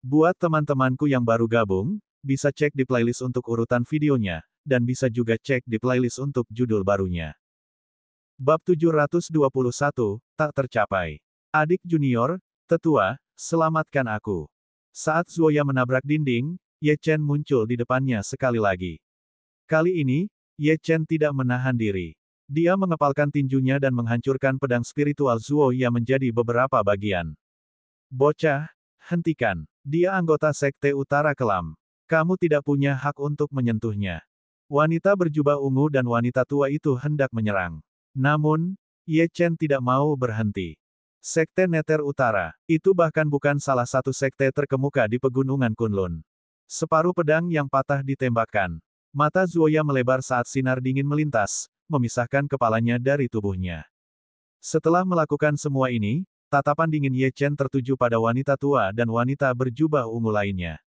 Buat teman-temanku yang baru gabung, bisa cek di playlist untuk urutan videonya, dan bisa juga cek di playlist untuk judul barunya. Bab 721, tak tercapai. Adik junior, tetua, selamatkan aku. Saat Zuoya menabrak dinding, Ye Chen muncul di depannya sekali lagi. Kali ini, Ye Chen tidak menahan diri. Dia mengepalkan tinjunya dan menghancurkan pedang spiritual Zuoya menjadi beberapa bagian. Bocah, hentikan. Dia anggota Sekte Utara Kelam. Kamu tidak punya hak untuk menyentuhnya. Wanita berjubah ungu dan wanita tua itu hendak menyerang. Namun, Ye Chen tidak mau berhenti. Sekte Neter Utara, itu bahkan bukan salah satu sekte terkemuka di Pegunungan Kunlun. Separuh pedang yang patah ditembakkan. Mata Zuoya melebar saat sinar dingin melintas, memisahkan kepalanya dari tubuhnya. Setelah melakukan semua ini, tatapan dingin Ye Chen tertuju pada wanita tua dan wanita berjubah ungu lainnya.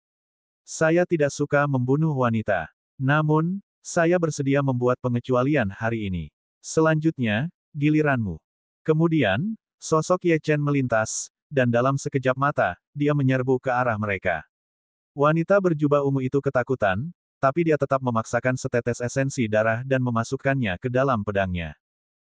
Saya tidak suka membunuh wanita. Namun, saya bersedia membuat pengecualian hari ini. Selanjutnya, giliranmu. Kemudian, sosok Ye Chen melintas, dan dalam sekejap mata, dia menyerbu ke arah mereka. Wanita berjubah ungu itu ketakutan, tapi dia tetap memaksakan setetes esensi darah dan memasukkannya ke dalam pedangnya.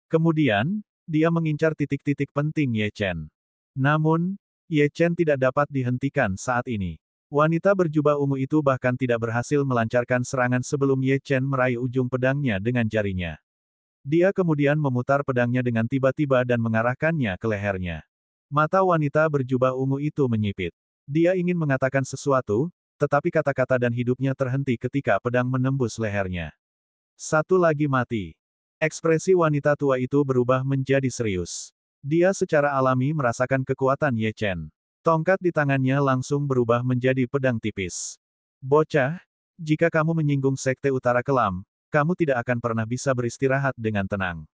Kemudian, dia mengincar titik-titik penting Ye Chen. Namun, Ye Chen tidak dapat dihentikan saat ini. Wanita berjubah ungu itu bahkan tidak berhasil melancarkan serangan sebelum Ye Chen meraih ujung pedangnya dengan jarinya. Dia kemudian memutar pedangnya dengan tiba-tiba dan mengarahkannya ke lehernya. Mata wanita berjubah ungu itu menyipit. Dia ingin mengatakan sesuatu, tetapi kata-kata dan hidupnya terhenti ketika pedang menembus lehernya. Satu lagi mati. Ekspresi wanita tua itu berubah menjadi serius. Dia secara alami merasakan kekuatan Ye Chen. Tongkat di tangannya langsung berubah menjadi pedang tipis. Bocah, jika kamu menyinggung Sekte Utara Kelam, kamu tidak akan pernah bisa beristirahat dengan tenang.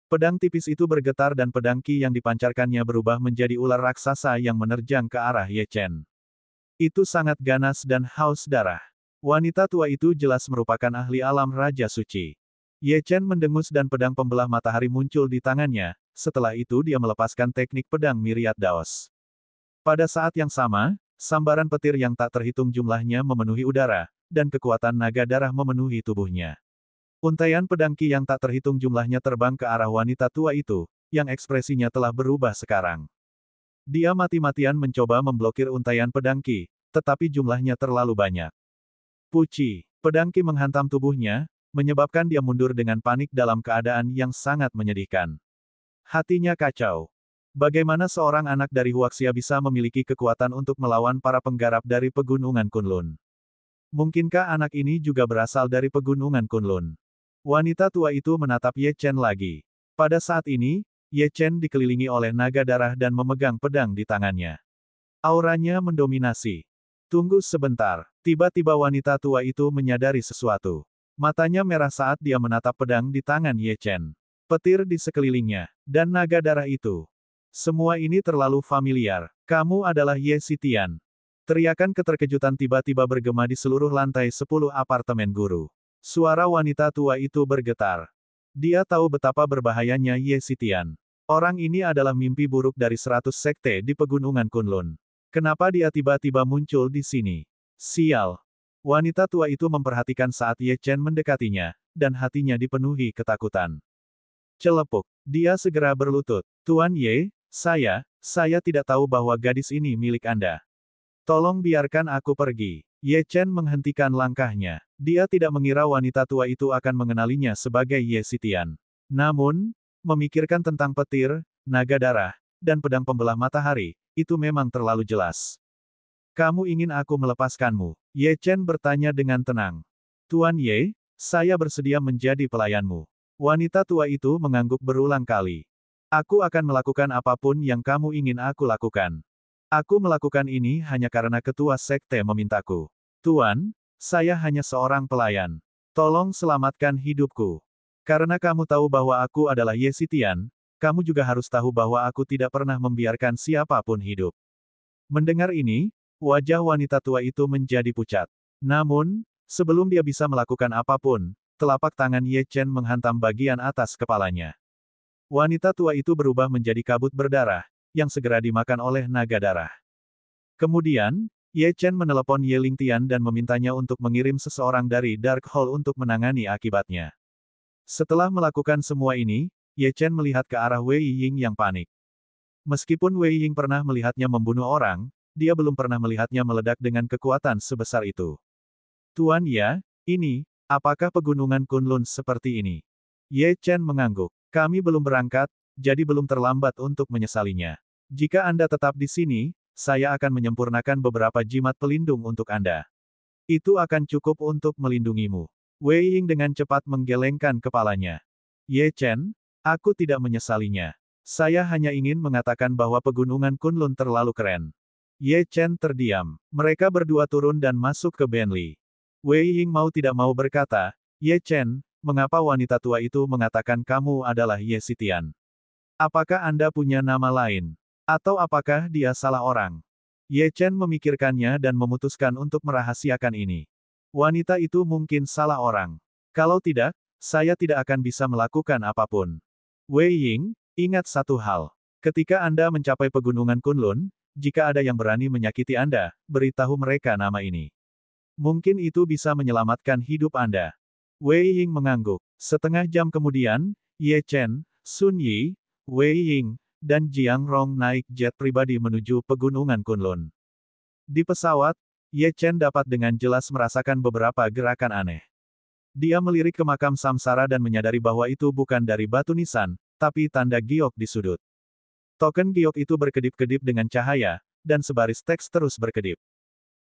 Pedang tipis itu bergetar dan pedang ki yang dipancarkannya berubah menjadi ular raksasa yang menerjang ke arah Ye Chen. Itu sangat ganas dan haus darah. Wanita tua itu jelas merupakan ahli alam Raja Suci. Ye Chen mendengus dan pedang pembelah matahari muncul di tangannya, setelah itu dia melepaskan teknik pedang Myriad Daos. Pada saat yang sama, sambaran petir yang tak terhitung jumlahnya memenuhi udara, dan kekuatan naga darah memenuhi tubuhnya. Untaian pedang ki yang tak terhitung jumlahnya terbang ke arah wanita tua itu, yang ekspresinya telah berubah sekarang. Dia mati-matian mencoba memblokir untaian pedang ki, tetapi jumlahnya terlalu banyak. Puci, pedang ki menghantam tubuhnya, menyebabkan dia mundur dengan panik dalam keadaan yang sangat menyedihkan. Hatinya kacau. Bagaimana seorang anak dari Huaxia bisa memiliki kekuatan untuk melawan para penggarap dari Pegunungan Kunlun? Mungkinkah anak ini juga berasal dari Pegunungan Kunlun? Wanita tua itu menatap Ye Chen lagi. Pada saat ini, Ye Chen dikelilingi oleh naga darah dan memegang pedang di tangannya. Auranya mendominasi. Tunggu sebentar. Tiba-tiba wanita tua itu menyadari sesuatu. Matanya merah saat dia menatap pedang di tangan Ye Chen. Petir di sekelilingnya, dan naga darah itu. Semua ini terlalu familiar. Kamu adalah Ye Xitian. Teriakan keterkejutan tiba-tiba bergema di seluruh lantai 10 apartemen guru. Suara wanita tua itu bergetar. Dia tahu betapa berbahayanya Ye Xitian. Orang ini adalah mimpi buruk dari 100 sekte di Pegunungan Kunlun. Kenapa dia tiba-tiba muncul di sini? Sial. Wanita tua itu memperhatikan saat Ye Chen mendekatinya, dan hatinya dipenuhi ketakutan. Celepuk. Dia segera berlutut. Tuan Ye, saya tidak tahu bahwa gadis ini milik Anda. Tolong biarkan aku pergi. Ye Chen menghentikan langkahnya. Dia tidak mengira wanita tua itu akan mengenalinya sebagai Ye Xitian. Namun, memikirkan tentang petir, naga darah, dan pedang pembelah matahari, itu memang terlalu jelas. Kamu ingin aku melepaskanmu? Ye Chen bertanya dengan tenang. Tuan Ye, saya bersedia menjadi pelayanmu. Wanita tua itu mengangguk berulang kali. Aku akan melakukan apapun yang kamu ingin aku lakukan. Aku melakukan ini hanya karena ketua sekte memintaku. Tuan, saya hanya seorang pelayan. Tolong selamatkan hidupku. Karena kamu tahu bahwa aku adalah Ye Xitian, kamu juga harus tahu bahwa aku tidak pernah membiarkan siapapun hidup. Mendengar ini, wajah wanita tua itu menjadi pucat. Namun, sebelum dia bisa melakukan apapun, telapak tangan Ye Chen menghantam bagian atas kepalanya. Wanita tua itu berubah menjadi kabut berdarah, yang segera dimakan oleh naga darah. Kemudian, Ye Chen menelepon Ye Lingtian dan memintanya untuk mengirim seseorang dari Dark Hall untuk menangani akibatnya. Setelah melakukan semua ini, Ye Chen melihat ke arah Wei Ying yang panik. Meskipun Wei Ying pernah melihatnya membunuh orang, dia belum pernah melihatnya meledak dengan kekuatan sebesar itu. Tuan ya, apakah pegunungan Kunlun seperti ini? Ye Chen mengangguk. Kami belum berangkat, jadi belum terlambat untuk menyesalinya. Jika Anda tetap di sini, saya akan menyempurnakan beberapa jimat pelindung untuk Anda. Itu akan cukup untuk melindungimu. Wei Ying dengan cepat menggelengkan kepalanya. Ye Chen, aku tidak menyesalinya. Saya hanya ingin mengatakan bahwa pegunungan Kunlun terlalu keren. Ye Chen terdiam. Mereka berdua turun dan masuk ke Benli. Wei Ying mau tidak mau berkata, Ye Chen, mengapa wanita tua itu mengatakan kamu adalah Ye Xitian? Apakah Anda punya nama lain? Atau apakah dia salah orang? Ye Chen memikirkannya dan memutuskan untuk merahasiakan ini. Wanita itu mungkin salah orang. Kalau tidak, saya tidak akan bisa melakukan apapun. Wei Ying, ingat satu hal. Ketika Anda mencapai pegunungan Kunlun, jika ada yang berani menyakiti Anda, beritahu mereka nama ini. Mungkin itu bisa menyelamatkan hidup Anda. Wei Ying mengangguk. Setengah jam kemudian, Ye Chen, Sun Yi, Wei Ying, dan Jiang Rong naik jet pribadi menuju pegunungan Kunlun. Di pesawat, Ye Chen dapat dengan jelas merasakan beberapa gerakan aneh. Dia melirik ke makam Samsara dan menyadari bahwa itu bukan dari batu nisan, tapi tanda giok di sudut. Token giok itu berkedip-kedip dengan cahaya, dan sebaris teks terus berkedip.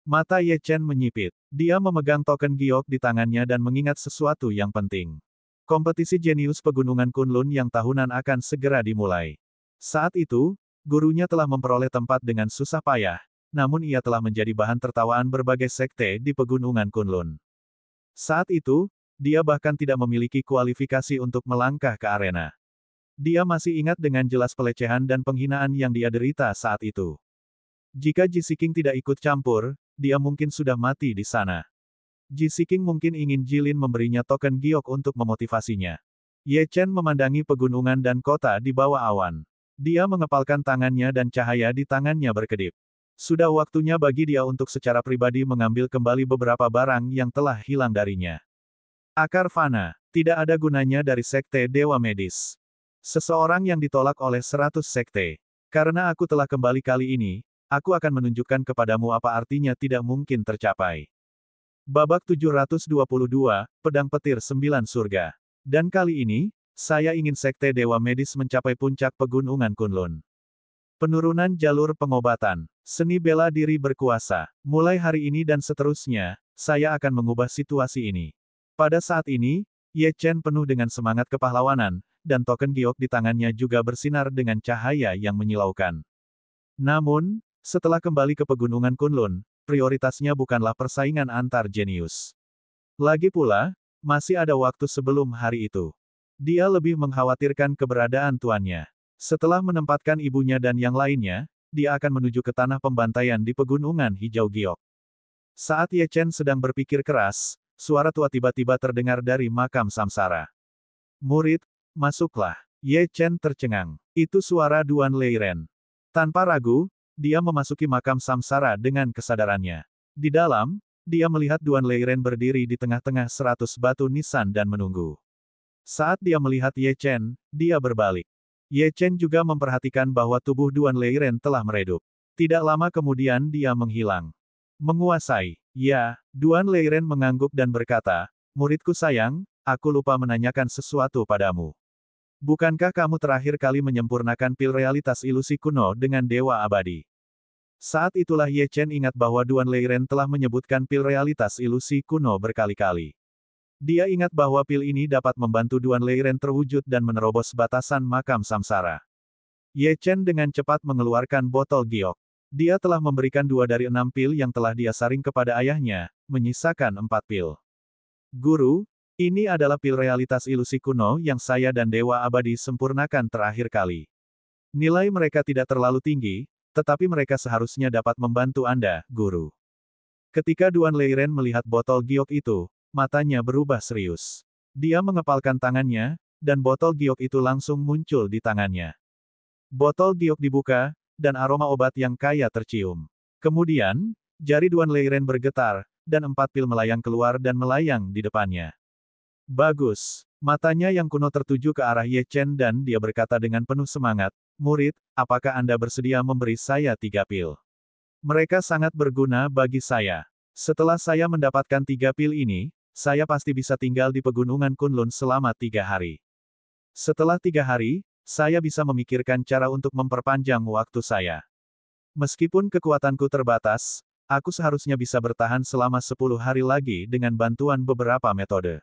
Mata Ye Chen menyipit. Dia memegang token giok di tangannya dan mengingat sesuatu yang penting. Kompetisi jenius pegunungan Kunlun yang tahunan akan segera dimulai. Saat itu, gurunya telah memperoleh tempat dengan susah payah, namun ia telah menjadi bahan tertawaan berbagai sekte di pegunungan Kunlun. Saat itu, dia bahkan tidak memiliki kualifikasi untuk melangkah ke arena. Dia masih ingat dengan jelas pelecehan dan penghinaan yang dia derita saat itu. Jika Ji Siking tidak ikut campur, dia mungkin sudah mati di sana. Ji Siking mungkin ingin Jilin memberinya token giok untuk memotivasinya. Ye Chen memandangi pegunungan dan kota di bawah awan. Dia mengepalkan tangannya dan cahaya di tangannya berkedip. Sudah waktunya bagi dia untuk secara pribadi mengambil kembali beberapa barang yang telah hilang darinya. Akar fana, tidak ada gunanya dari sekte Dewa Medis. Seseorang yang ditolak oleh 100 sekte. Karena aku telah kembali kali ini, aku akan menunjukkan kepadamu apa artinya tidak mungkin tercapai. Babak 722, Pedang Petir 9 Surga. Dan kali ini, saya ingin Sekte Dewa Medis mencapai puncak pegunungan Kunlun. Penurunan jalur pengobatan. Seni bela diri berkuasa. Mulai hari ini dan seterusnya, saya akan mengubah situasi ini. Pada saat ini, Ye Chen penuh dengan semangat kepahlawanan, dan token giok di tangannya juga bersinar dengan cahaya yang menyilaukan. Namun, setelah kembali ke pegunungan Kunlun, prioritasnya bukanlah persaingan antar jenius. Lagi pula, masih ada waktu sebelum hari itu. Dia lebih mengkhawatirkan keberadaan tuannya. Setelah menempatkan ibunya dan yang lainnya, dia akan menuju ke tanah pembantaian di pegunungan hijau giok. Saat Ye Chen sedang berpikir keras, suara tua tiba-tiba terdengar dari makam Samsara. Murid, masuklah. Ye Chen tercengang. Itu suara Duan Leiren. Tanpa ragu, dia memasuki makam Samsara dengan kesadarannya. Di dalam, dia melihat Duan Leiren berdiri di tengah-tengah 100 batu nisan dan menunggu. Saat dia melihat Ye Chen, dia berbalik. Ye Chen juga memperhatikan bahwa tubuh Duan Leiren telah meredup. Tidak lama kemudian dia menghilang. Menguasai. Ya, Duan Leiren mengangguk dan berkata, muridku sayang, aku lupa menanyakan sesuatu padamu. Bukankah kamu terakhir kali menyempurnakan pil realitas ilusi kuno dengan Dewa Abadi? Saat itulah Ye Chen ingat bahwa Duan Leiren telah menyebutkan pil realitas ilusi kuno berkali-kali. Dia ingat bahwa pil ini dapat membantu Duan Leiren terwujud dan menerobos batasan makam Samsara. Ye Chen dengan cepat mengeluarkan botol giok. Dia telah memberikan 2 dari 6 pil yang telah dia saring kepada ayahnya, menyisakan 4 pil. Guru, ini adalah pil realitas ilusi kuno yang saya dan Dewa Abadi sempurnakan terakhir kali. Nilai mereka tidak terlalu tinggi, tetapi mereka seharusnya dapat membantu Anda, Guru. Ketika Duan Leiren melihat botol giok itu, matanya berubah serius. Dia mengepalkan tangannya, dan botol giok itu langsung muncul di tangannya. Botol giok dibuka, dan aroma obat yang kaya tercium. Kemudian, Jari Duan Leiren bergetar, dan 4 pil melayang keluar dan melayang di depannya. Bagus. Matanya yang kuno tertuju ke arah Ye Chen dan dia berkata dengan penuh semangat, "Murid, apakah Anda bersedia memberi saya 3 pil? Mereka sangat berguna bagi saya. Setelah saya mendapatkan 3 pil ini, saya pasti bisa tinggal di pegunungan Kunlun selama 3 hari. Setelah 3 hari, saya bisa memikirkan cara untuk memperpanjang waktu saya. Meskipun kekuatanku terbatas, aku seharusnya bisa bertahan selama 10 hari lagi dengan bantuan beberapa metode.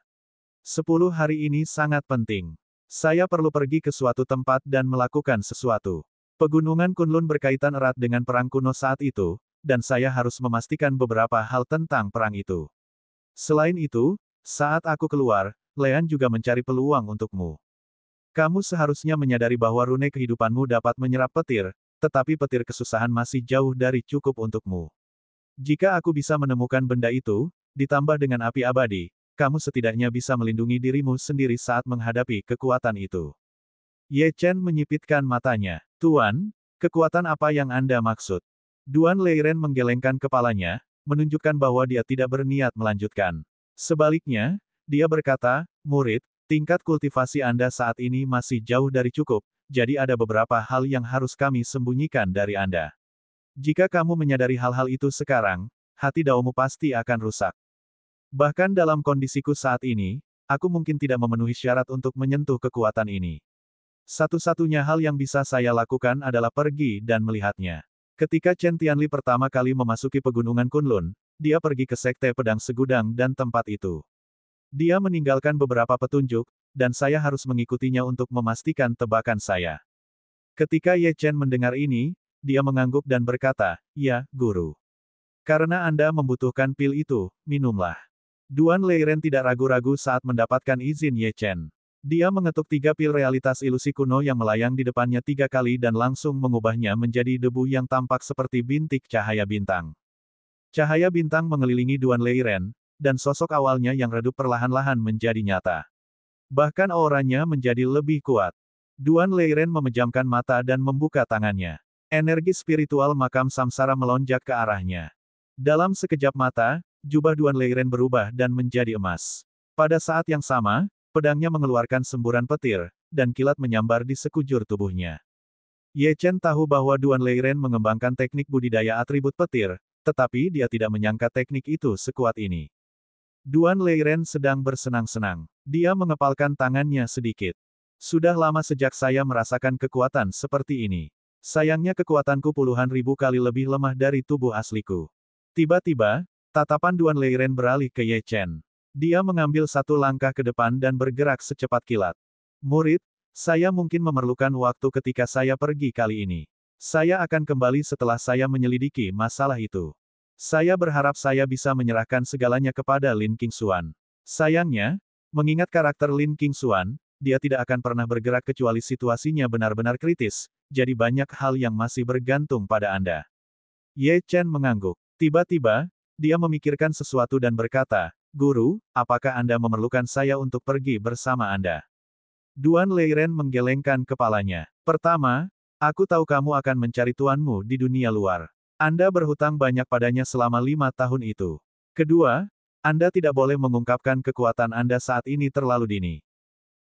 10 hari ini sangat penting. Saya perlu pergi ke suatu tempat dan melakukan sesuatu. Pegunungan Kunlun berkaitan erat dengan perang kuno saat itu, dan saya harus memastikan beberapa hal tentang perang itu. Selain itu, saat aku keluar, Lean juga mencari peluang untukmu. Kamu seharusnya menyadari bahwa rune kehidupanmu dapat menyerap petir, tetapi petir kesusahan masih jauh dari cukup untukmu. Jika aku bisa menemukan benda itu, ditambah dengan api abadi, kamu setidaknya bisa melindungi dirimu sendiri saat menghadapi kekuatan itu." Ye Chen menyipitkan matanya. "Tuan, kekuatan apa yang Anda maksud?" Duan Leiren menggelengkan kepalanya, menunjukkan bahwa dia tidak berniat melanjutkan. Sebaliknya, dia berkata, "Murid, tingkat kultivasi Anda saat ini masih jauh dari cukup, jadi ada beberapa hal yang harus kami sembunyikan dari Anda. Jika kamu menyadari hal-hal itu sekarang, hati daomu pasti akan rusak. Bahkan dalam kondisiku saat ini, aku mungkin tidak memenuhi syarat untuk menyentuh kekuatan ini. Satu-satunya hal yang bisa saya lakukan adalah pergi dan melihatnya." Ketika Chen Tianli pertama kali memasuki pegunungan Kunlun, dia pergi ke Sekte Pedang Segudang dan tempat itu. Dia meninggalkan beberapa petunjuk, dan saya harus mengikutinya untuk memastikan tebakan saya. Ketika Ye Chen mendengar ini, dia mengangguk dan berkata, "Ya, Guru. Karena Anda membutuhkan pil itu, minumlah." Duan Leiren tidak ragu-ragu saat mendapatkan izin Ye Chen. Dia mengetuk 3 pil realitas ilusi kuno yang melayang di depannya 3 kali dan langsung mengubahnya menjadi debu yang tampak seperti bintik cahaya bintang. Cahaya bintang mengelilingi Duan Leiren, dan sosok awalnya yang redup perlahan-lahan menjadi nyata. Bahkan auranya menjadi lebih kuat. Duan Leiren memejamkan mata dan membuka tangannya. Energi spiritual makam samsara melonjak ke arahnya. Dalam sekejap mata, jubah Duan Leiren berubah dan menjadi emas. Pada saat yang sama, pedangnya mengeluarkan semburan petir, dan kilat menyambar di sekujur tubuhnya. Ye Chen tahu bahwa Duan Leiren mengembangkan teknik budidaya atribut petir, tetapi dia tidak menyangka teknik itu sekuat ini. Duan Leiren sedang bersenang-senang. Dia mengepalkan tangannya sedikit. "Sudah lama sejak saya merasakan kekuatan seperti ini. Sayangnya kekuatanku puluhan ribu kali lebih lemah dari tubuh asliku." Tiba-tiba, tatapan Duan Leiren beralih ke Ye Chen. Dia mengambil satu langkah ke depan dan bergerak secepat kilat. "Murid, saya mungkin memerlukan waktu ketika saya pergi kali ini. Saya akan kembali setelah saya menyelidiki masalah itu. Saya berharap saya bisa menyerahkan segalanya kepada Lin Qingxuan." Sayangnya, mengingat karakter Lin Qingxuan, dia tidak akan pernah bergerak kecuali situasinya benar-benar kritis, jadi banyak hal yang masih bergantung pada Anda. Ye Chen mengangguk. Tiba-tiba, dia memikirkan sesuatu dan berkata, "Guru, apakah Anda memerlukan saya untuk pergi bersama Anda?" Duan Leiren menggelengkan kepalanya. "Pertama, aku tahu kamu akan mencari tuanmu di dunia luar. Anda berhutang banyak padanya selama 5 tahun itu. Kedua, Anda tidak boleh mengungkapkan kekuatan Anda saat ini terlalu dini.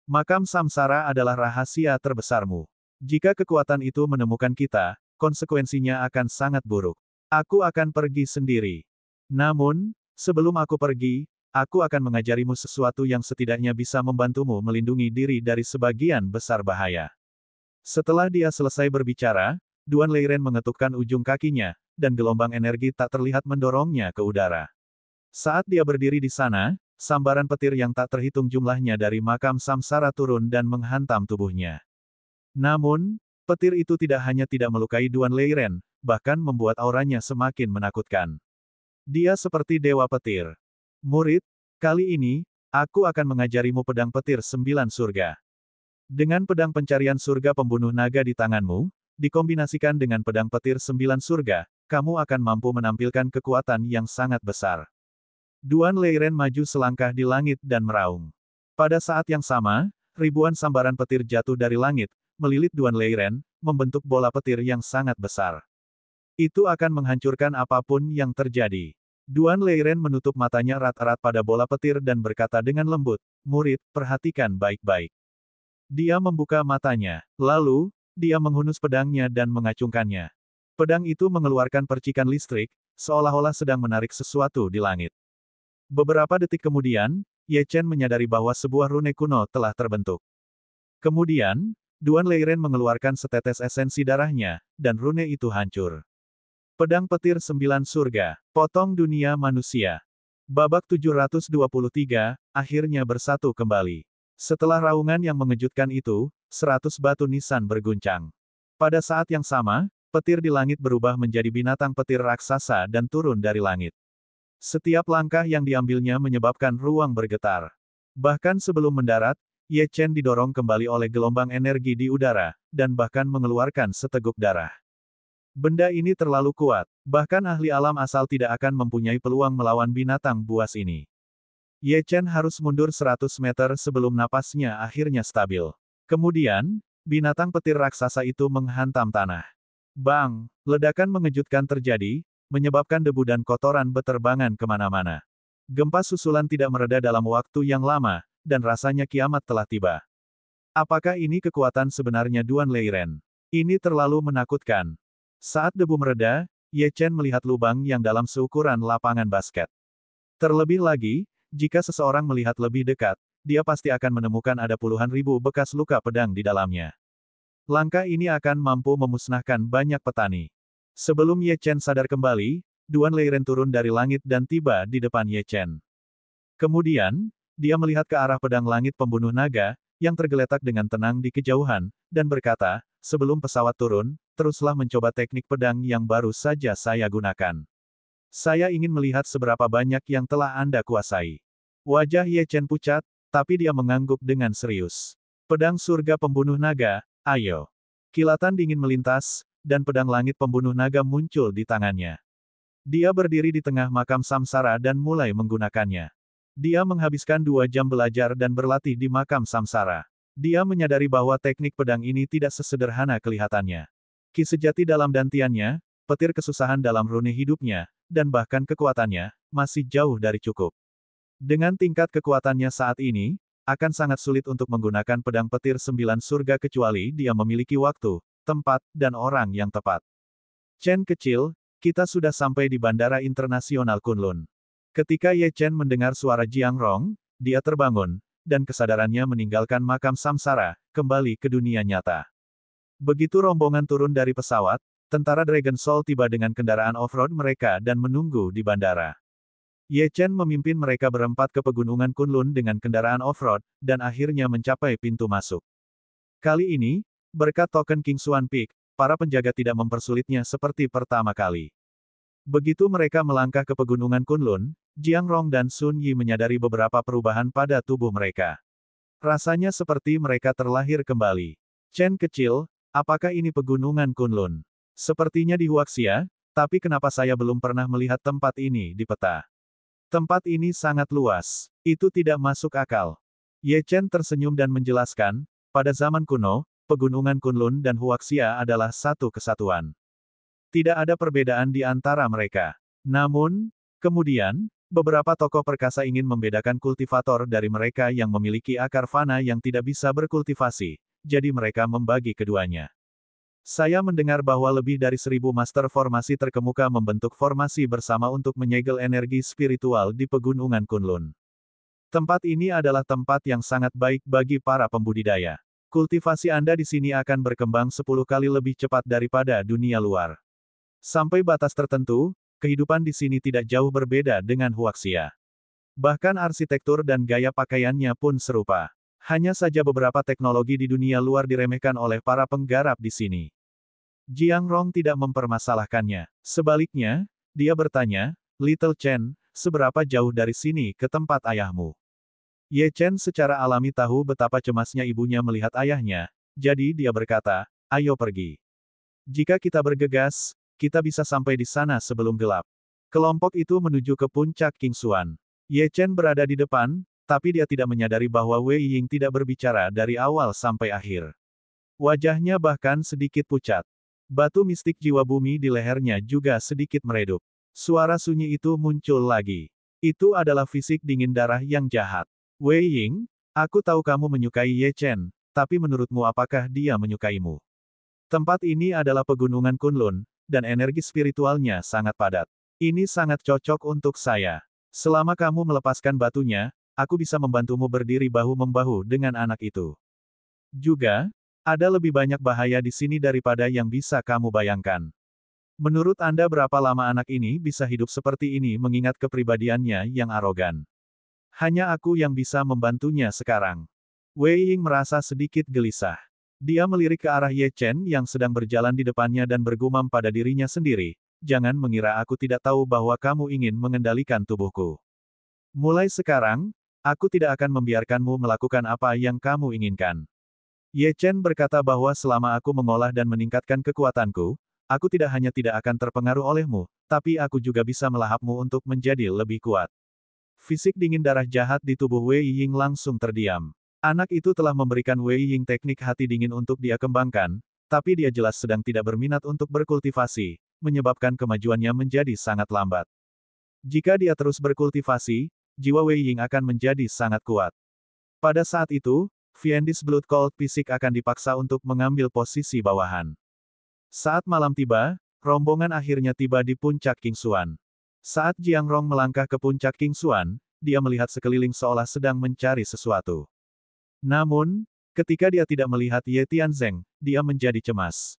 Makam samsara adalah rahasia terbesarmu. Jika kekuatan itu menemukan kita, konsekuensinya akan sangat buruk. Aku akan pergi sendiri. Namun, sebelum aku pergi, aku akan mengajarimu sesuatu yang setidaknya bisa membantumu melindungi diri dari sebagian besar bahaya." Setelah dia selesai berbicara, Duan Leiren mengetukkan ujung kakinya, dan gelombang energi tak terlihat mendorongnya ke udara. Saat dia berdiri di sana, sambaran petir yang tak terhitung jumlahnya dari makam samsara turun dan menghantam tubuhnya. Namun, petir itu tidak hanya tidak melukai Duan Leiren, bahkan membuat auranya semakin menakutkan. Dia seperti dewa petir. "Murid, kali ini, aku akan mengajarimu pedang petir 9 surga. Dengan pedang pencarian surga pembunuh naga di tanganmu, dikombinasikan dengan pedang petir 9 surga, kamu akan mampu menampilkan kekuatan yang sangat besar." Duan Leiren maju selangkah di langit dan meraung. Pada saat yang sama, ribuan sambaran petir jatuh dari langit, melilit Duan Leiren, membentuk bola petir yang sangat besar. Itu akan menghancurkan apapun yang terjadi. Duan Leiren menutup matanya erat-erat pada bola petir dan berkata dengan lembut, "Murid, perhatikan baik-baik." Dia membuka matanya. Lalu, dia menghunus pedangnya dan mengacungkannya. Pedang itu mengeluarkan percikan listrik, seolah-olah sedang menarik sesuatu di langit. Beberapa detik kemudian, Ye Chen menyadari bahwa sebuah rune kuno telah terbentuk. Kemudian, Duan Leiren mengeluarkan setetes esensi darahnya, dan rune itu hancur. Pedang petir 9 surga, potong dunia manusia. Babak 723, akhirnya bersatu kembali. Setelah raungan yang mengejutkan itu, 100 batu nisan berguncang. Pada saat yang sama, petir di langit berubah menjadi binatang petir raksasa dan turun dari langit. Setiap langkah yang diambilnya menyebabkan ruang bergetar. Bahkan sebelum mendarat, Ye Chen didorong kembali oleh gelombang energi di udara, dan bahkan mengeluarkan seteguk darah. Benda ini terlalu kuat, bahkan ahli alam asal tidak akan mempunyai peluang melawan binatang buas ini. Ye Chen harus mundur 100 meter sebelum napasnya akhirnya stabil. Kemudian, binatang petir raksasa itu menghantam tanah. Bang! Ledakan mengejutkan terjadi, menyebabkan debu dan kotoran beterbangan kemana-mana. Gempa susulan tidak mereda dalam waktu yang lama, dan rasanya kiamat telah tiba. Apakah ini kekuatan sebenarnya Duan Leiren? Ini terlalu menakutkan. Saat debu mereda, Ye Chen melihat lubang yang dalam seukuran lapangan basket. Terlebih lagi, jika seseorang melihat lebih dekat, dia pasti akan menemukan ada puluhan ribu bekas luka pedang di dalamnya. Langkah ini akan mampu memusnahkan banyak petani. Sebelum Ye Chen sadar kembali, Duan Leiren turun dari langit dan tiba di depan Ye Chen. Kemudian, dia melihat ke arah pedang langit pembunuh naga, yang tergeletak dengan tenang di kejauhan, dan berkata, "Sebelum pesawat turun, teruslah mencoba teknik pedang yang baru saja saya gunakan. Saya ingin melihat seberapa banyak yang telah Anda kuasai." Wajah Ye Chen pucat, tapi dia mengangguk dengan serius. "Pedang surga pembunuh naga, ayo." Kilatan dingin melintas, dan pedang langit pembunuh naga muncul di tangannya. Dia berdiri di tengah makam samsara dan mulai menggunakannya. Dia menghabiskan 2 jam belajar dan berlatih di makam samsara. Dia menyadari bahwa teknik pedang ini tidak sesederhana kelihatannya. Ki sejati dalam dantiannya, petir kesusahan dalam rune hidupnya, dan bahkan kekuatannya, masih jauh dari cukup. Dengan tingkat kekuatannya saat ini, akan sangat sulit untuk menggunakan pedang petir 9 surga kecuali dia memiliki waktu, tempat, dan orang yang tepat. "Chen kecil, kita sudah sampai di Bandara Internasional Kunlun." Ketika Ye Chen mendengar suara Jiang Rong, dia terbangun, dan kesadarannya meninggalkan makam samsara, kembali ke dunia nyata. Begitu rombongan turun dari pesawat, tentara Dragon Soul tiba dengan kendaraan off-road mereka dan menunggu di bandara. Ye Chen memimpin mereka berempat ke pegunungan Kunlun dengan kendaraan off-road, dan akhirnya mencapai pintu masuk. Kali ini, berkat token King Xuan Peak, para penjaga tidak mempersulitnya seperti pertama kali. Begitu mereka melangkah ke pegunungan Kunlun, Jiang Rong dan Sun Yi menyadari beberapa perubahan pada tubuh mereka. Rasanya seperti mereka terlahir kembali. "Chen kecil, apakah ini pegunungan Kunlun? Sepertinya di Huaxia, tapi kenapa saya belum pernah melihat tempat ini di peta? Tempat ini sangat luas. Itu tidak masuk akal." Ye Chen tersenyum dan menjelaskan, pada zaman kuno, pegunungan Kunlun dan Huaxia adalah satu kesatuan. Tidak ada perbedaan di antara mereka. Namun, kemudian, beberapa tokoh perkasa ingin membedakan kultivator dari mereka yang memiliki akar fana yang tidak bisa berkultivasi, jadi mereka membagi keduanya. Saya mendengar bahwa lebih dari 1000 master formasi terkemuka membentuk formasi bersama untuk menyegel energi spiritual di pegunungan Kunlun. Tempat ini adalah tempat yang sangat baik bagi para pembudidaya. Kultivasi Anda di sini akan berkembang 10 kali lebih cepat daripada dunia luar. Sampai batas tertentu, kehidupan di sini tidak jauh berbeda dengan Huaxia. Bahkan arsitektur dan gaya pakaiannya pun serupa. Hanya saja beberapa teknologi di dunia luar diremehkan oleh para penggarap di sini. Jiang Rong tidak mempermasalahkannya. Sebaliknya, dia bertanya, "Little Chen, seberapa jauh dari sini ke tempat ayahmu?" Ye Chen secara alami tahu betapa cemasnya ibunya melihat ayahnya, jadi dia berkata, "Ayo pergi. Jika kita bergegas, kita bisa sampai di sana sebelum gelap." Kelompok itu menuju ke puncak King Xuan. Ye Chen berada di depan, tapi dia tidak menyadari bahwa Wei Ying tidak berbicara dari awal sampai akhir. Wajahnya bahkan sedikit pucat. Batu mistik jiwa bumi di lehernya juga sedikit meredup. Suara sunyi itu muncul lagi. Itu adalah fisik dingin darah yang jahat. Wei Ying, aku tahu kamu menyukai Ye Chen, tapi menurutmu apakah dia menyukaimu? Tempat ini adalah pegunungan Kunlun, dan energi spiritualnya sangat padat. Ini sangat cocok untuk saya. Selama kamu melepaskan batunya, aku bisa membantumu berdiri bahu-membahu dengan anak itu. Juga, ada lebih banyak bahaya di sini daripada yang bisa kamu bayangkan. Menurut Anda berapa lama anak ini bisa hidup seperti ini mengingat kepribadiannya yang arogan? Hanya aku yang bisa membantunya sekarang. Wei Ying merasa sedikit gelisah. Dia melirik ke arah Ye Chen yang sedang berjalan di depannya dan bergumam pada dirinya sendiri, jangan mengira aku tidak tahu bahwa kamu ingin mengendalikan tubuhku. Mulai sekarang, aku tidak akan membiarkanmu melakukan apa yang kamu inginkan. Ye Chen berkata bahwa selama aku mengolah dan meningkatkan kekuatanku, aku tidak hanya tidak akan terpengaruh olehmu, tapi aku juga bisa melahapmu untuk menjadi lebih kuat. Fisik dingin darah jahat di tubuh Wei Ying langsung terdiam. Anak itu telah memberikan Wei Ying teknik hati dingin untuk dia kembangkan, tapi dia jelas sedang tidak berminat untuk berkultivasi, menyebabkan kemajuannya menjadi sangat lambat. Jika dia terus berkultivasi, jiwa Wei Ying akan menjadi sangat kuat. Pada saat itu, Fiendis Blood Cult fisik akan dipaksa untuk mengambil posisi bawahan. Saat malam tiba, rombongan akhirnya tiba di puncak Qingxuan. Saat Jiang Rong melangkah ke puncak Qingxuan, dia melihat sekeliling seolah sedang mencari sesuatu. Namun, ketika dia tidak melihat Ye Tianzeng, dia menjadi cemas.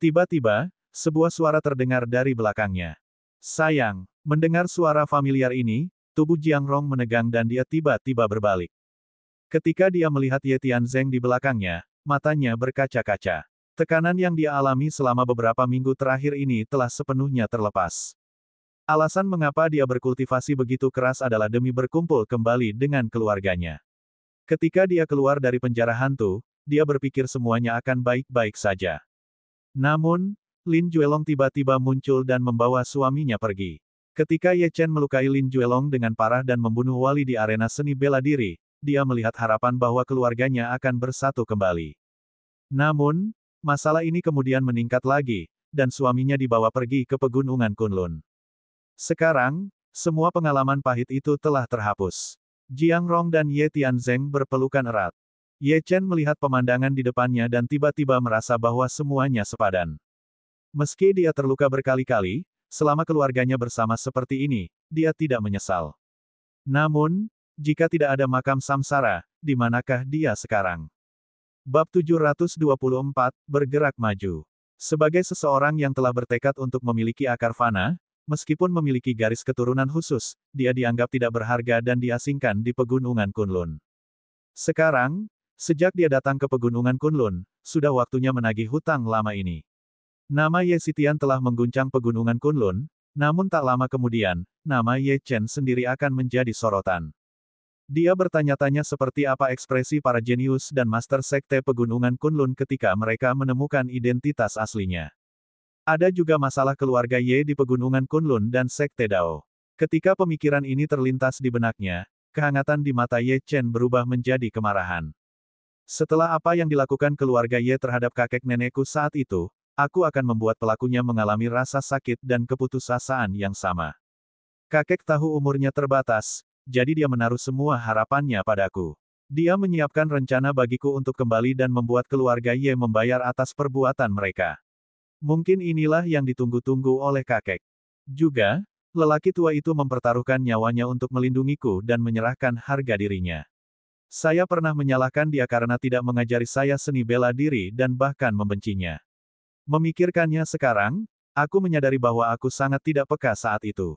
Tiba-tiba, sebuah suara terdengar dari belakangnya. Sayang, mendengar suara familiar ini, tubuh Jiang Rong menegang dan dia tiba-tiba berbalik. Ketika dia melihat Ye Tianzeng di belakangnya, matanya berkaca-kaca. Tekanan yang dia alami selama beberapa minggu terakhir ini telah sepenuhnya terlepas. Alasan mengapa dia berkultivasi begitu keras adalah demi berkumpul kembali dengan keluarganya. Ketika dia keluar dari penjara hantu, dia berpikir semuanya akan baik-baik saja. Namun, Lin Juelong tiba-tiba muncul dan membawa suaminya pergi. Ketika Ye Chen melukai Lin Juelong dengan parah dan membunuh wali di arena seni bela diri, dia melihat harapan bahwa keluarganya akan bersatu kembali. Namun, masalah ini kemudian meningkat lagi, dan suaminya dibawa pergi ke pegunungan Kunlun. Sekarang, semua pengalaman pahit itu telah terhapus. Jiang Rong dan Ye Tianzeng berpelukan erat. Ye Chen melihat pemandangan di depannya dan tiba-tiba merasa bahwa semuanya sepadan. Meski dia terluka berkali-kali, selama keluarganya bersama seperti ini, dia tidak menyesal. Namun, jika tidak ada makam samsara, di manakah dia sekarang? Bab 724, bergerak maju. Sebagai seseorang yang telah bertekad untuk memiliki akar fana, meskipun memiliki garis keturunan khusus, dia dianggap tidak berharga dan diasingkan di pegunungan Kunlun. Sekarang, sejak dia datang ke pegunungan Kunlun, sudah waktunya menagih hutang lama ini. Nama Ye Xitian telah mengguncang pegunungan Kunlun, namun tak lama kemudian, nama Ye Chen sendiri akan menjadi sorotan. Dia bertanya-tanya seperti apa ekspresi para jenius dan master sekte pegunungan Kunlun ketika mereka menemukan identitas aslinya. Ada juga masalah keluarga Ye di pegunungan Kunlun dan sekte Dao. Ketika pemikiran ini terlintas di benaknya, kehangatan di mata Ye Chen berubah menjadi kemarahan. Setelah apa yang dilakukan keluarga Ye terhadap kakek nenekku saat itu, aku akan membuat pelakunya mengalami rasa sakit dan keputusasaan yang sama. Kakek tahu umurnya terbatas, jadi dia menaruh semua harapannya padaku. Dia menyiapkan rencana bagiku untuk kembali dan membuat keluarga Ye membayar atas perbuatan mereka. Mungkin inilah yang ditunggu-tunggu oleh kakek. Juga, lelaki tua itu mempertaruhkan nyawanya untuk melindungiku dan menyerahkan harga dirinya. Saya pernah menyalahkan dia karena tidak mengajari saya seni bela diri dan bahkan membencinya. Memikirkannya sekarang, aku menyadari bahwa aku sangat tidak peka saat itu.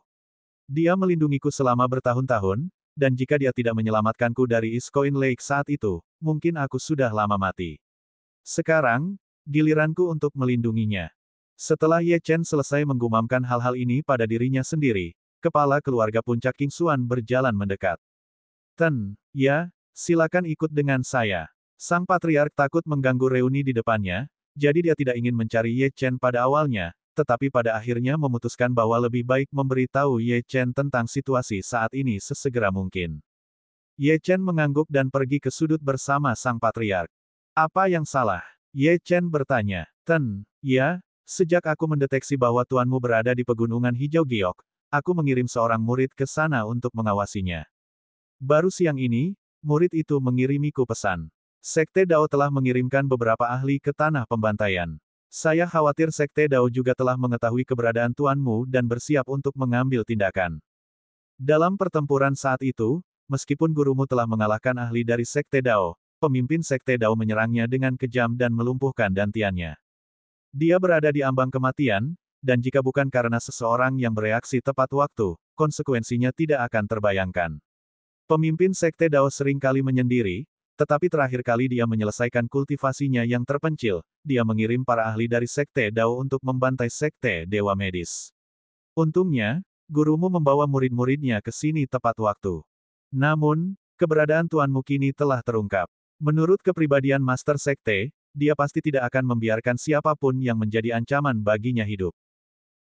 Dia melindungiku selama bertahun-tahun, dan jika dia tidak menyelamatkanku dari East Coin Lake saat itu, mungkin aku sudah lama mati. Sekarang, giliranku untuk melindunginya. Setelah Ye Chen selesai menggumamkan hal-hal ini pada dirinya sendiri, kepala keluarga puncak Qingxuan berjalan mendekat. Ya, silakan ikut dengan saya. Sang patriark takut mengganggu reuni di depannya, jadi dia tidak ingin mencari Ye Chen pada awalnya, tetapi pada akhirnya memutuskan bahwa lebih baik memberitahu Ye Chen tentang situasi saat ini sesegera mungkin. Ye Chen mengangguk dan pergi ke sudut bersama sang patriark. Apa yang salah? Ye Chen bertanya. Ya, sejak aku mendeteksi bahwa tuanmu berada di Pegunungan Hijau Giok, aku mengirim seorang murid ke sana untuk mengawasinya. Baru siang ini, murid itu mengirimiku pesan. Sekte Dao telah mengirimkan beberapa ahli ke tanah pembantaian. Saya khawatir Sekte Dao juga telah mengetahui keberadaan tuanmu dan bersiap untuk mengambil tindakan. Dalam pertempuran saat itu, meskipun gurumu telah mengalahkan ahli dari Sekte Dao, pemimpin Sekte Dao menyerangnya dengan kejam dan melumpuhkan dantiannya. Dia berada di ambang kematian, dan jika bukan karena seseorang yang bereaksi tepat waktu, konsekuensinya tidak akan terbayangkan. Pemimpin Sekte Dao sering kali menyendiri, tetapi terakhir kali dia menyelesaikan kultivasinya yang terpencil, dia mengirim para ahli dari Sekte Dao untuk membantai Sekte Dewa Medis. Untungnya, gurumu membawa murid-muridnya ke sini tepat waktu. Namun, keberadaan tuanmu kini telah terungkap. Menurut kepribadian Master Sekte, dia pasti tidak akan membiarkan siapapun yang menjadi ancaman baginya hidup.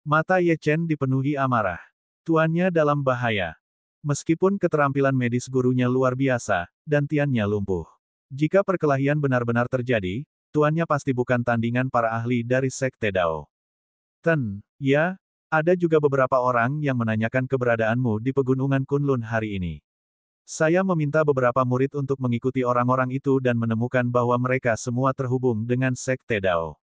Mata Ye Chen dipenuhi amarah. Tuannya dalam bahaya. Meskipun keterampilan medis gurunya luar biasa, dantiannya lumpuh. Jika perkelahian benar-benar terjadi, tuannya pasti bukan tandingan para ahli dari Sekte Dao. Ya, ada juga beberapa orang yang menanyakan keberadaanmu di Pegunungan Kunlun hari ini. Saya meminta beberapa murid untuk mengikuti orang-orang itu dan menemukan bahwa mereka semua terhubung dengan Sekte Dao.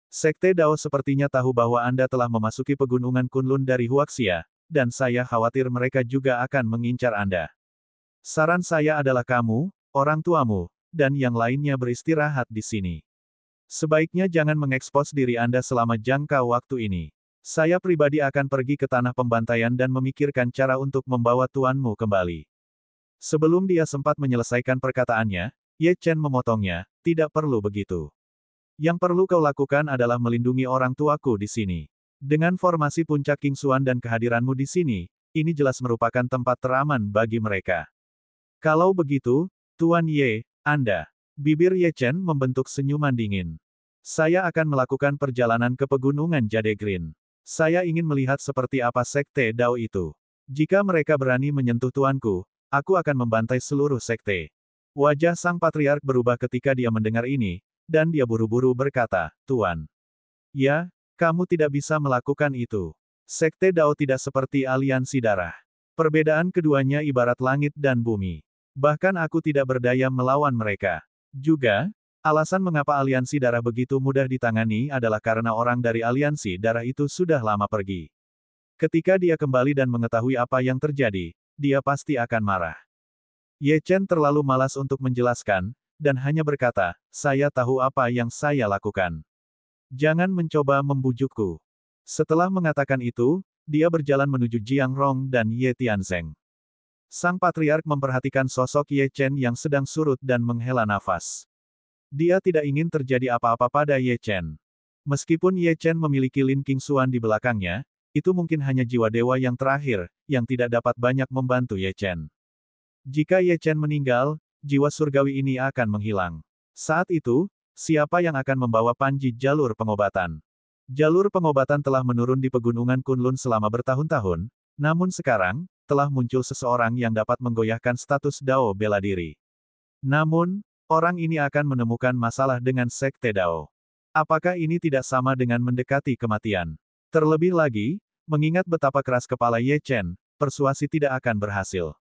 Sekte Dao sepertinya tahu bahwa Anda telah memasuki Pegunungan Kunlun dari Huaxia, dan saya khawatir mereka juga akan mengincar Anda. Saran saya adalah kamu, orang tuamu, dan yang lainnya beristirahat di sini. Sebaiknya jangan mengekspos diri Anda selama jangka waktu ini. Saya pribadi akan pergi ke tanah pembantaian dan memikirkan cara untuk membawa tuanmu kembali. Sebelum dia sempat menyelesaikan perkataannya, Ye Chen memotongnya, tidak perlu begitu. Yang perlu kau lakukan adalah melindungi orang tuaku di sini. Dengan formasi puncak King Xuan dan kehadiranmu di sini, ini jelas merupakan tempat teraman bagi mereka. Kalau begitu, Tuan Ye, Anda. Bibir Ye Chen membentuk senyuman dingin. Saya akan melakukan perjalanan ke Pegunungan Jade Green. Saya ingin melihat seperti apa Sekte Dao itu. Jika mereka berani menyentuh tuanku, aku akan membantai seluruh sekte. Wajah sang patriark berubah ketika dia mendengar ini, dan dia buru-buru berkata, Tuan. Ya, kamu tidak bisa melakukan itu. Sekte Dao tidak seperti aliansi darah. Perbedaan keduanya ibarat langit dan bumi. Bahkan aku tidak berdaya melawan mereka. Juga, alasan mengapa aliansi darah begitu mudah ditangani adalah karena orang dari aliansi darah itu sudah lama pergi. Ketika dia kembali dan mengetahui apa yang terjadi, dia pasti akan marah. Ye Chen terlalu malas untuk menjelaskan, dan hanya berkata, saya tahu apa yang saya lakukan. Jangan mencoba membujukku. Setelah mengatakan itu, dia berjalan menuju Jiang Rong dan Ye Tianzeng. Sang patriark memperhatikan sosok Ye Chen yang sedang surut dan menghela nafas. Dia tidak ingin terjadi apa-apa pada Ye Chen. Meskipun Ye Chen memiliki Lin King Xuan di belakangnya, itu mungkin hanya jiwa dewa yang terakhir, yang tidak dapat banyak membantu Ye Chen. Jika Ye Chen meninggal, jiwa surgawi ini akan menghilang. Saat itu, siapa yang akan membawa Panji jalur pengobatan? Jalur pengobatan telah menurun di Pegunungan Kunlun selama bertahun-tahun, namun sekarang, telah muncul seseorang yang dapat menggoyahkan status Dao bela diri. Namun, orang ini akan menemukan masalah dengan Sekte Dao. Apakah ini tidak sama dengan mendekati kematian? Terlebih lagi, mengingat betapa keras kepala Ye Chen, persuasi tidak akan berhasil.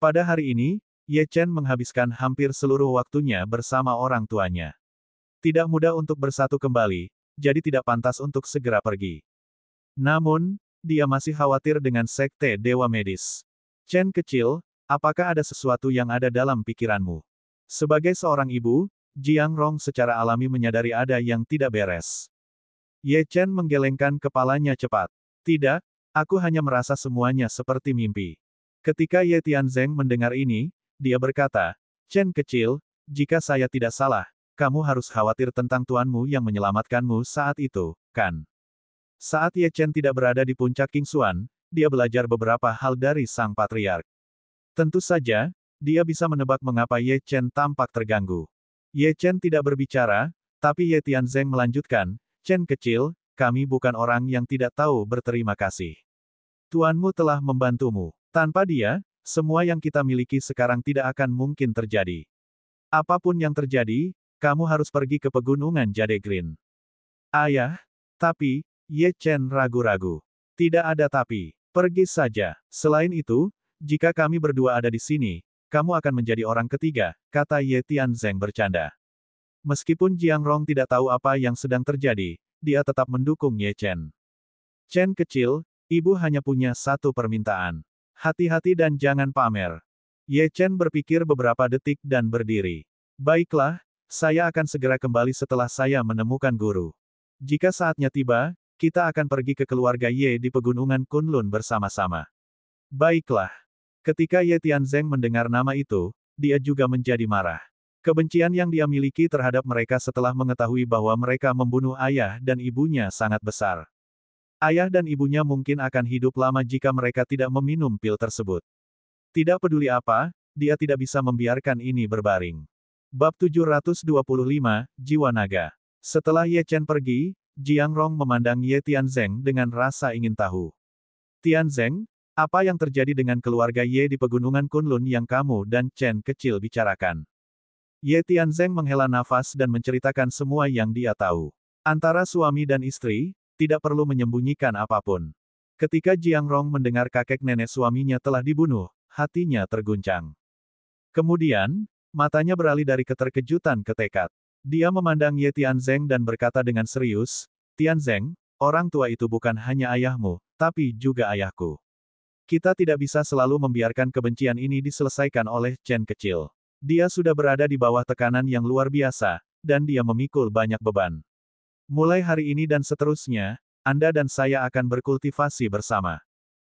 Pada hari ini, Ye Chen menghabiskan hampir seluruh waktunya bersama orang tuanya. Tidak mudah untuk bersatu kembali, jadi tidak pantas untuk segera pergi. Namun, dia masih khawatir dengan Sekte Dewa Medis. Chen kecil, apakah ada sesuatu yang ada dalam pikiranmu? Sebagai seorang ibu, Jiang Rong secara alami menyadari ada yang tidak beres. Ye Chen menggelengkan kepalanya cepat. Tidak, aku hanya merasa semuanya seperti mimpi. Ketika Ye Tianzeng mendengar ini, dia berkata, Chen kecil, jika saya tidak salah, kamu harus khawatir tentang tuanmu yang menyelamatkanmu saat itu, kan? Saat Ye Chen tidak berada di puncak King Xuan, dia belajar beberapa hal dari sang patriark. Tentu saja, dia bisa menebak mengapa Ye Chen tampak terganggu. Ye Chen tidak berbicara, tapi Ye Tianzeng melanjutkan, Chen kecil, kami bukan orang yang tidak tahu berterima kasih. Tuanmu telah membantumu. Tanpa dia, semua yang kita miliki sekarang tidak akan mungkin terjadi. Apapun yang terjadi, kamu harus pergi ke Pegunungan Jade Green. Ayah, tapi, Ye Chen ragu-ragu. Tidak ada tapi. Pergi saja. Selain itu, jika kami berdua ada di sini, kamu akan menjadi orang ketiga, kata Ye Tianzeng bercanda. Meskipun Jiang Rong tidak tahu apa yang sedang terjadi, dia tetap mendukung Ye Chen. Chen kecil, ibu hanya punya satu permintaan. Hati-hati dan jangan pamer. Ye Chen berpikir beberapa detik dan berdiri. Baiklah, saya akan segera kembali setelah saya menemukan guru. Jika saatnya tiba, kita akan pergi ke keluarga Ye di pegunungan Kunlun bersama-sama. Baiklah. Ketika Ye Tianzeng mendengar nama itu, dia juga menjadi marah. Kebencian yang dia miliki terhadap mereka setelah mengetahui bahwa mereka membunuh ayah dan ibunya sangat besar. Ayah dan ibunya mungkin akan hidup lama jika mereka tidak meminum pil tersebut. Tidak peduli apa, dia tidak bisa membiarkan ini berbaring. Bab 725, Jiwa Naga. Setelah Ye Chen pergi, Jiang Rong memandang Ye Tianzeng dengan rasa ingin tahu. Tianzeng, apa yang terjadi dengan keluarga Ye di pegunungan Kunlun yang kamu dan Chen kecil bicarakan? Ye Tianzeng menghela nafas dan menceritakan semua yang dia tahu. Antara suami dan istri, tidak perlu menyembunyikan apapun. Ketika Jiang Rong mendengar kakek nenek suaminya telah dibunuh, hatinya terguncang. Kemudian, matanya beralih dari keterkejutan ke tekad. Dia memandang Ye Tianzeng dan berkata dengan serius, Tianzeng, orang tua itu bukan hanya ayahmu, tapi juga ayahku. Kita tidak bisa selalu membiarkan kebencian ini diselesaikan oleh Chen kecil. Dia sudah berada di bawah tekanan yang luar biasa, dan dia memikul banyak beban. Mulai hari ini dan seterusnya, Anda dan saya akan berkultivasi bersama.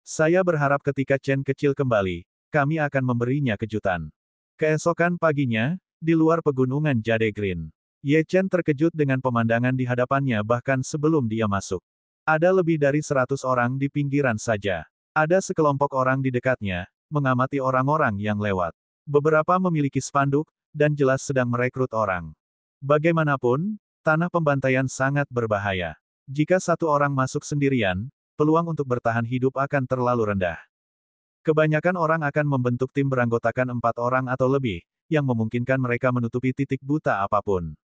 Saya berharap ketika Chen kecil kembali, kami akan memberinya kejutan. Keesokan paginya, di luar pegunungan Jade Green, Ye Chen terkejut dengan pemandangan di hadapannya bahkan sebelum dia masuk. Ada lebih dari 100 orang di pinggiran saja. Ada sekelompok orang di dekatnya, mengamati orang-orang yang lewat. Beberapa memiliki spanduk, dan jelas sedang merekrut orang. Bagaimanapun, tanah pembantaian sangat berbahaya. Jika satu orang masuk sendirian, peluang untuk bertahan hidup akan terlalu rendah. Kebanyakan orang akan membentuk tim beranggotakan 4 orang atau lebih, yang memungkinkan mereka menutupi titik buta apapun.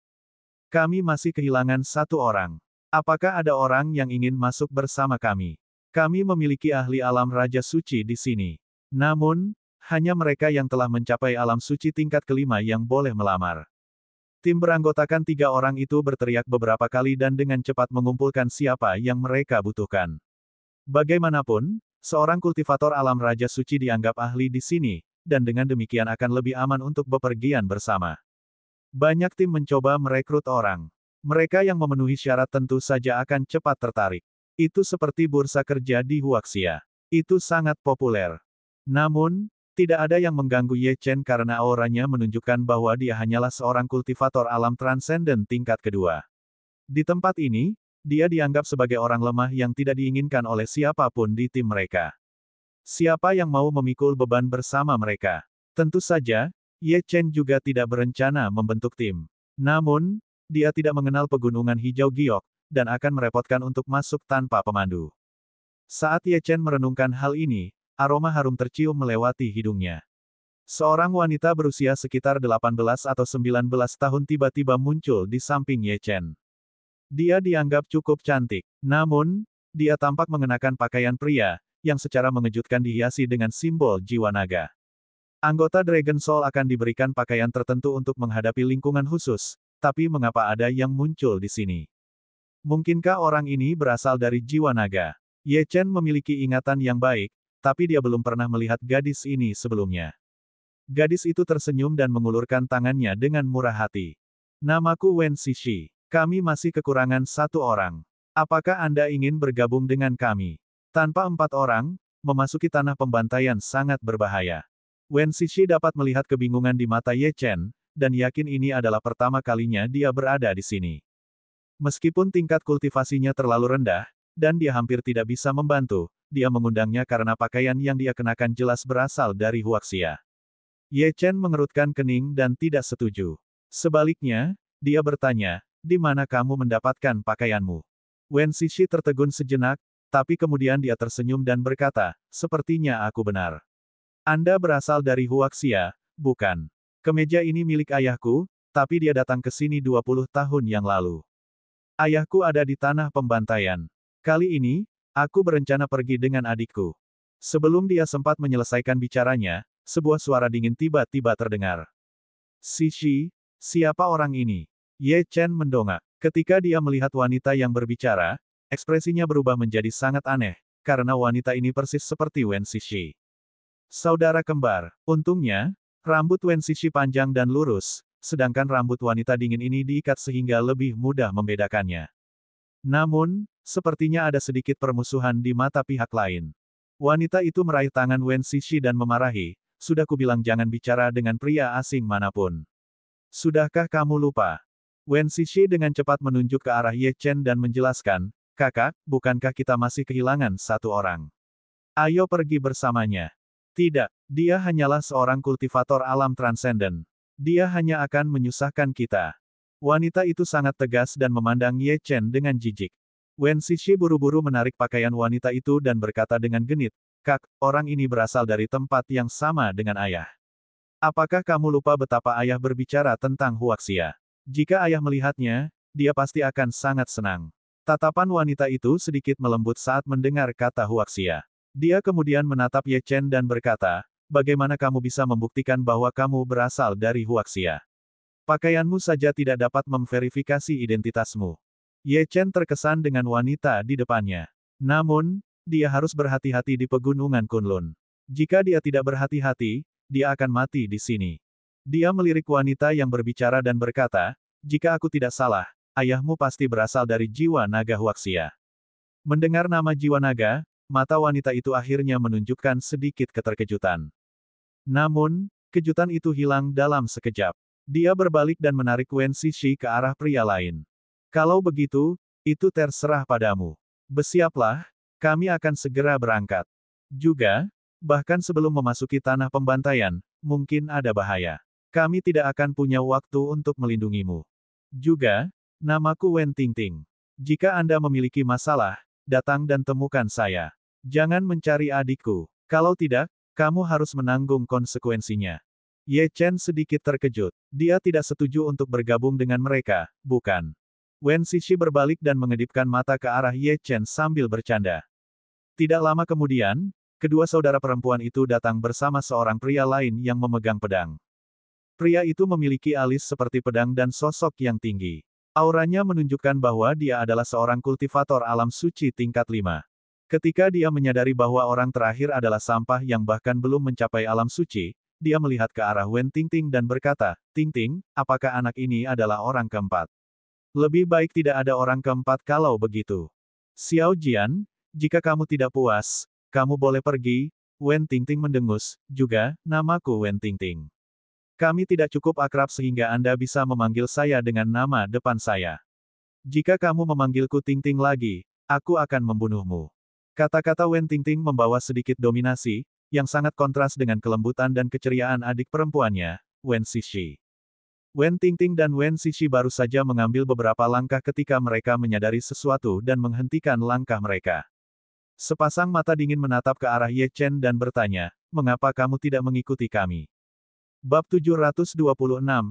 Kami masih kehilangan 1 orang. Apakah ada orang yang ingin masuk bersama kami? Kami memiliki ahli alam Raja Suci di sini. Namun, hanya mereka yang telah mencapai alam suci tingkat kelima yang boleh melamar. Tim beranggotakan 3 orang itu berteriak beberapa kali dan dengan cepat mengumpulkan siapa yang mereka butuhkan. Bagaimanapun, seorang kultivator alam Raja Suci dianggap ahli di sini, dan dengan demikian akan lebih aman untuk bepergian bersama. Banyak tim mencoba merekrut orang. Mereka yang memenuhi syarat tentu saja akan cepat tertarik. Itu seperti bursa kerja di Huaxia. Itu sangat populer. Namun, tidak ada yang mengganggu Ye Chen karena auranya menunjukkan bahwa dia hanyalah seorang kultivator alam transenden tingkat kedua. Di tempat ini, dia dianggap sebagai orang lemah yang tidak diinginkan oleh siapapun di tim mereka. Siapa yang mau memikul beban bersama mereka? Tentu saja, Ye Chen juga tidak berencana membentuk tim. Namun, dia tidak mengenal pegunungan hijau giok, dan akan merepotkan untuk masuk tanpa pemandu. Saat Ye Chen merenungkan hal ini, aroma harum tercium melewati hidungnya. Seorang wanita berusia sekitar 18 atau 19 tahun tiba-tiba muncul di samping Ye Chen. Dia dianggap cukup cantik. Namun, dia tampak mengenakan pakaian pria, yang secara mengejutkan dihiasi dengan simbol jiwa naga. Anggota Dragon Soul akan diberikan pakaian tertentu untuk menghadapi lingkungan khusus, tapi mengapa ada yang muncul di sini? Mungkinkah orang ini berasal dari jiwa naga? Ye Chen memiliki ingatan yang baik, tapi dia belum pernah melihat gadis ini sebelumnya. Gadis itu tersenyum dan mengulurkan tangannya dengan murah hati. Namaku Wen Xixi. Kami masih kekurangan 1 orang. Apakah Anda ingin bergabung dengan kami? Tanpa 4 orang, memasuki tanah pembantaian sangat berbahaya. Wen Xixi dapat melihat kebingungan di mata Ye Chen, dan yakin ini adalah pertama kalinya dia berada di sini. Meskipun tingkat kultivasinya terlalu rendah, dan dia hampir tidak bisa membantu, dia mengundangnya karena pakaian yang dia kenakan jelas berasal dari Huaxia. Ye Chen mengerutkan kening dan tidak setuju. Sebaliknya, dia bertanya, di mana kamu mendapatkan pakaianmu? Wen Xixi tertegun sejenak, tapi kemudian dia tersenyum dan berkata, sepertinya aku benar. Anda berasal dari Huaxia, bukan? Kemeja ini milik ayahku, tapi dia datang ke sini 20 tahun yang lalu. Ayahku ada di tanah pembantaian. Kali ini, aku berencana pergi dengan adikku. Sebelum dia sempat menyelesaikan bicaranya, sebuah suara dingin tiba-tiba terdengar. Sishi, siapa orang ini? Ye Chen mendongak. Ketika dia melihat wanita yang berbicara, ekspresinya berubah menjadi sangat aneh, karena wanita ini persis seperti Wen Sishi. Saudara kembar. Untungnya, rambut Wen Sishi panjang dan lurus, sedangkan rambut wanita dingin ini diikat sehingga lebih mudah membedakannya. Namun, sepertinya ada sedikit permusuhan di mata pihak lain. Wanita itu meraih tangan Wen Sishi dan memarahi, sudah kubilang jangan bicara dengan pria asing manapun. Sudahkah kamu lupa? Wen Sishi dengan cepat menunjuk ke arah Ye Chen dan menjelaskan, kakak, bukankah kita masih kehilangan satu orang? Ayo pergi bersamanya. Tidak, dia hanyalah seorang kultivator alam transenden. Dia hanya akan menyusahkan kita. Wanita itu sangat tegas dan memandang Ye Chen dengan jijik. Wen Sishi buru-buru menarik pakaian wanita itu dan berkata dengan genit, Kak, orang ini berasal dari tempat yang sama dengan ayah. Apakah kamu lupa betapa ayah berbicara tentang Huaxia? Jika ayah melihatnya, dia pasti akan sangat senang. Tatapan wanita itu sedikit melembut saat mendengar kata Huaxia. Dia kemudian menatap Ye Chen dan berkata, bagaimana kamu bisa membuktikan bahwa kamu berasal dari Huaxia? Pakaianmu saja tidak dapat memverifikasi identitasmu. Ye Chen terkesan dengan wanita di depannya. Namun, dia harus berhati-hati di pegunungan Kunlun. Jika dia tidak berhati-hati, dia akan mati di sini. Dia melirik wanita yang berbicara dan berkata, jika aku tidak salah, ayahmu pasti berasal dari jiwa naga Huaxia. Mendengar nama jiwa naga, mata wanita itu akhirnya menunjukkan sedikit keterkejutan. Namun, kejutan itu hilang dalam sekejap. Dia berbalik dan menarik Wen Sishi ke arah pria lain. Kalau begitu, itu terserah padamu. Bersiaplah, kami akan segera berangkat. Juga, bahkan sebelum memasuki tanah pembantaian, mungkin ada bahaya. Kami tidak akan punya waktu untuk melindungimu. Juga, namaku Wen Tingting. Jika Anda memiliki masalah, datang dan temukan saya. Jangan mencari adikku. Kalau tidak, kamu harus menanggung konsekuensinya. Ye Chen sedikit terkejut. Dia tidak setuju untuk bergabung dengan mereka, bukan? Wen Sishi berbalik dan mengedipkan mata ke arah Ye Chen sambil bercanda. Tidak lama kemudian, kedua saudara perempuan itu datang bersama seorang pria lain yang memegang pedang. Pria itu memiliki alis seperti pedang dan sosok yang tinggi. Auranya menunjukkan bahwa dia adalah seorang kultivator alam suci tingkat 5. Ketika dia menyadari bahwa orang terakhir adalah sampah yang bahkan belum mencapai alam suci, dia melihat ke arah Wen Tingting dan berkata, Tingting, apakah anak ini adalah orang keempat? Lebih baik tidak ada orang keempat kalau begitu. Xiao Jian, jika kamu tidak puas, kamu boleh pergi. Wen Tingting mendengus, juga, namaku Wen Tingting. Kami tidak cukup akrab sehingga Anda bisa memanggil saya dengan nama depan saya. Jika kamu memanggilku Tingting lagi, aku akan membunuhmu. Kata-kata Wen Tingting membawa sedikit dominasi, yang sangat kontras dengan kelembutan dan keceriaan adik perempuannya, Wen Sishi. Wen Tingting dan Wen Sishi baru saja mengambil beberapa langkah ketika mereka menyadari sesuatu dan menghentikan langkah mereka. Sepasang mata dingin menatap ke arah Ye Chen dan bertanya, mengapa kamu tidak mengikuti kami? Bab 726,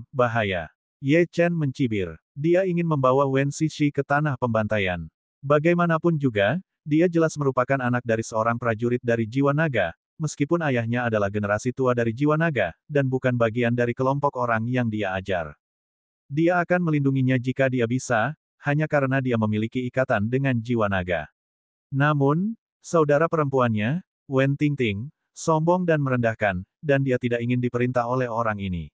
Bahaya. Ye Chen mencibir. Dia ingin membawa Wen Sishi ke tanah pembantaian. Bagaimanapun juga, dia jelas merupakan anak dari seorang prajurit dari jiwa naga, meskipun ayahnya adalah generasi tua dari jiwa naga, dan bukan bagian dari kelompok orang yang dia ajar. Dia akan melindunginya jika dia bisa, hanya karena dia memiliki ikatan dengan jiwa naga. Namun, saudara perempuannya, Wen Tingting, sombong dan merendahkan, dan dia tidak ingin diperintah oleh orang ini.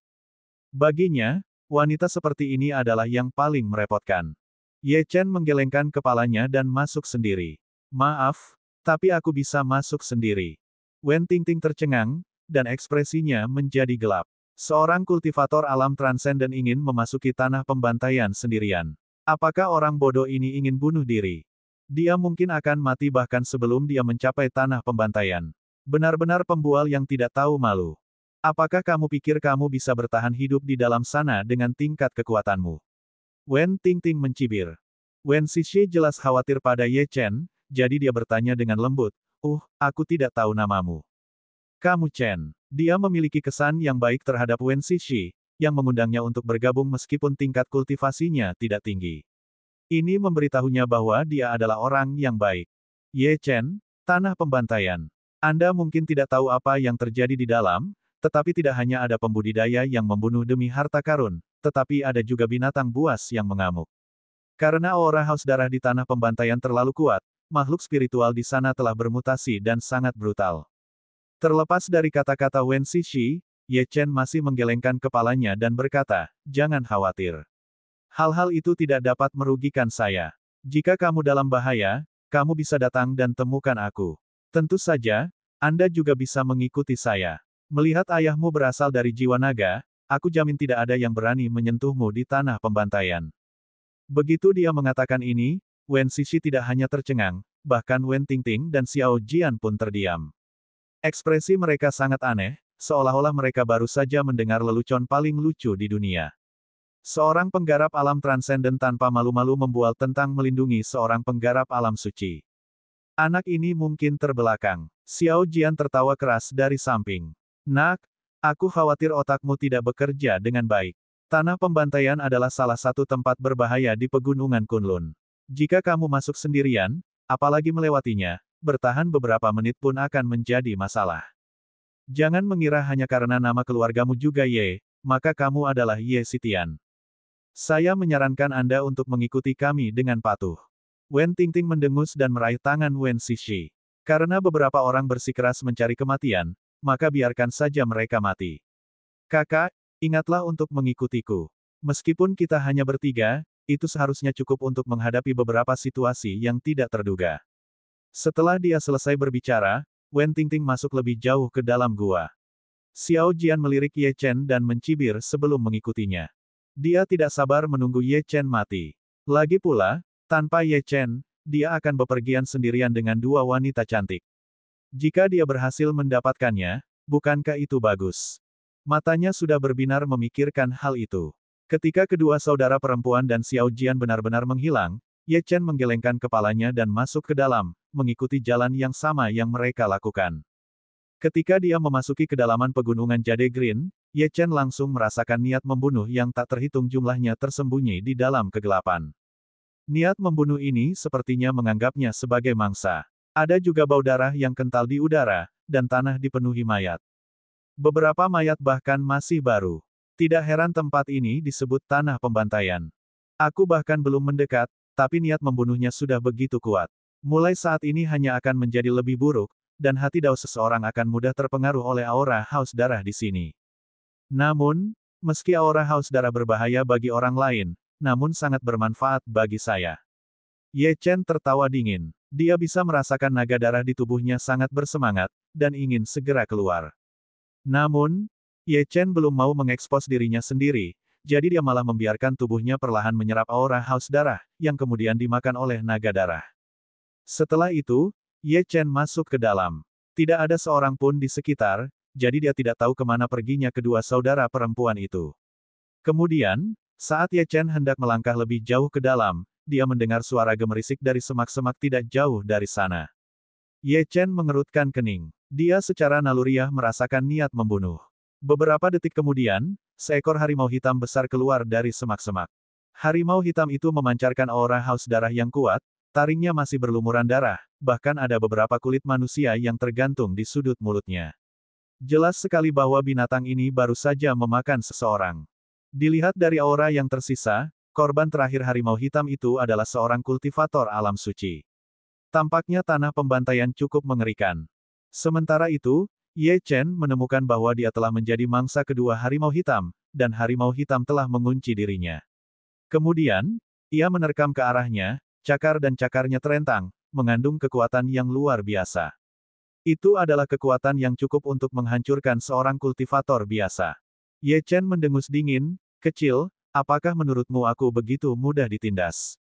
Baginya, wanita seperti ini adalah yang paling merepotkan. Ye Chen menggelengkan kepalanya dan masuk sendiri. Maaf, tapi aku bisa masuk sendiri. Wen Tingting tercengang, dan ekspresinya menjadi gelap. Seorang kultivator alam transenden ingin memasuki tanah pembantaian sendirian. Apakah orang bodoh ini ingin bunuh diri? Dia mungkin akan mati bahkan sebelum dia mencapai tanah pembantaian. Benar-benar pembual yang tidak tahu malu. Apakah kamu pikir kamu bisa bertahan hidup di dalam sana dengan tingkat kekuatanmu? Wen Tingting mencibir. Wen Sishi jelas khawatir pada Ye Chen, jadi dia bertanya dengan lembut, aku tidak tahu namamu. Kamu Chen. Dia memiliki kesan yang baik terhadap Wen Sishi, yang mengundangnya untuk bergabung meskipun tingkat kultivasinya tidak tinggi. Ini memberitahunya bahwa dia adalah orang yang baik. Ye Chen, tanah pembantaian. Anda mungkin tidak tahu apa yang terjadi di dalam, tetapi tidak hanya ada pembudidaya yang membunuh demi harta karun, tetapi ada juga binatang buas yang mengamuk. Karena aura haus darah di tanah pembantaian terlalu kuat, makhluk spiritual di sana telah bermutasi dan sangat brutal. Terlepas dari kata-kata Wen Xixi, Ye Chen masih menggelengkan kepalanya dan berkata, "Jangan khawatir. Hal-hal itu tidak dapat merugikan saya. Jika kamu dalam bahaya, kamu bisa datang dan temukan aku. Tentu saja, Anda juga bisa mengikuti saya. Melihat ayahmu berasal dari jiwa naga, aku jamin tidak ada yang berani menyentuhmu di tanah pembantaian." Begitu dia mengatakan ini, Wen Xixi tidak hanya tercengang, bahkan Wen Tingting dan Xiao Jian pun terdiam. Ekspresi mereka sangat aneh, seolah-olah mereka baru saja mendengar lelucon paling lucu di dunia. Seorang penggarap alam transenden tanpa malu-malu membual tentang melindungi seorang penggarap alam suci. Anak ini mungkin terbelakang. Xiao Jian tertawa keras dari samping. "Nak, aku khawatir otakmu tidak bekerja dengan baik. Tanah pembantaian adalah salah satu tempat berbahaya di pegunungan Kunlun. Jika kamu masuk sendirian, apalagi melewatinya, bertahan beberapa menit pun akan menjadi masalah. Jangan mengira hanya karena nama keluargamu juga Ye, maka kamu adalah Ye Xitian. Saya menyarankan Anda untuk mengikuti kami dengan patuh." Wen Tingting mendengus dan meraih tangan Wen Xixi. Karena beberapa orang bersikeras mencari kematian, maka biarkan saja mereka mati. "Kakak, ingatlah untuk mengikutiku. Meskipun kita hanya bertiga, itu seharusnya cukup untuk menghadapi beberapa situasi yang tidak terduga." Setelah dia selesai berbicara, Wen Tingting masuk lebih jauh ke dalam gua. Xiao Jian melirik Ye Chen dan mencibir sebelum mengikutinya. Dia tidak sabar menunggu Ye Chen mati. Lagi pula, tanpa Ye Chen, dia akan bepergian sendirian dengan dua wanita cantik. Jika dia berhasil mendapatkannya, bukankah itu bagus? Matanya sudah berbinar memikirkan hal itu. Ketika kedua saudara perempuan dan Xiao Jian benar-benar menghilang, Ye Chen menggelengkan kepalanya dan masuk ke dalam, mengikuti jalan yang sama yang mereka lakukan. Ketika dia memasuki kedalaman pegunungan Jade Green, Ye Chen langsung merasakan niat membunuh yang tak terhitung jumlahnya tersembunyi di dalam kegelapan. Niat membunuh ini sepertinya menganggapnya sebagai mangsa. Ada juga bau darah yang kental di udara, dan tanah dipenuhi mayat. Beberapa mayat bahkan masih baru. Tidak heran tempat ini disebut tanah pembantaian. Aku bahkan belum mendekat, tapi niat membunuhnya sudah begitu kuat. Mulai saat ini hanya akan menjadi lebih buruk, dan hati daus seseorang akan mudah terpengaruh oleh aura haus darah di sini. Namun, meski aura haus darah berbahaya bagi orang lain, namun sangat bermanfaat bagi saya. Ye Chen tertawa dingin. Dia bisa merasakan naga darah di tubuhnya sangat bersemangat, dan ingin segera keluar. Namun, Ye Chen belum mau mengekspos dirinya sendiri, jadi dia malah membiarkan tubuhnya perlahan menyerap aura haus darah, yang kemudian dimakan oleh naga darah. Setelah itu, Ye Chen masuk ke dalam. Tidak ada seorang pun di sekitar, jadi dia tidak tahu kemana perginya kedua saudara perempuan itu. Kemudian, saat Ye Chen hendak melangkah lebih jauh ke dalam, dia mendengar suara gemerisik dari semak-semak tidak jauh dari sana. Ye Chen mengerutkan kening. Dia secara naluriah merasakan niat membunuh. Beberapa detik kemudian, seekor harimau hitam besar keluar dari semak-semak. Harimau hitam itu memancarkan aura haus darah yang kuat, taringnya masih berlumuran darah, bahkan ada beberapa kulit manusia yang tergantung di sudut mulutnya. Jelas sekali bahwa binatang ini baru saja memakan seseorang. Dilihat dari aura yang tersisa, korban terakhir harimau hitam itu adalah seorang kultivator alam suci. Tampaknya tanah pembantaian cukup mengerikan. Sementara itu, Ye Chen menemukan bahwa dia telah menjadi mangsa kedua harimau hitam, dan harimau hitam telah mengunci dirinya. Kemudian, ia menerkam ke arahnya, cakar dan cakarnya terentang, mengandung kekuatan yang luar biasa. Itu adalah kekuatan yang cukup untuk menghancurkan seorang kultivator biasa. Ye Chen mendengus dingin, "Kecil, apakah menurutmu aku begitu mudah ditindas?"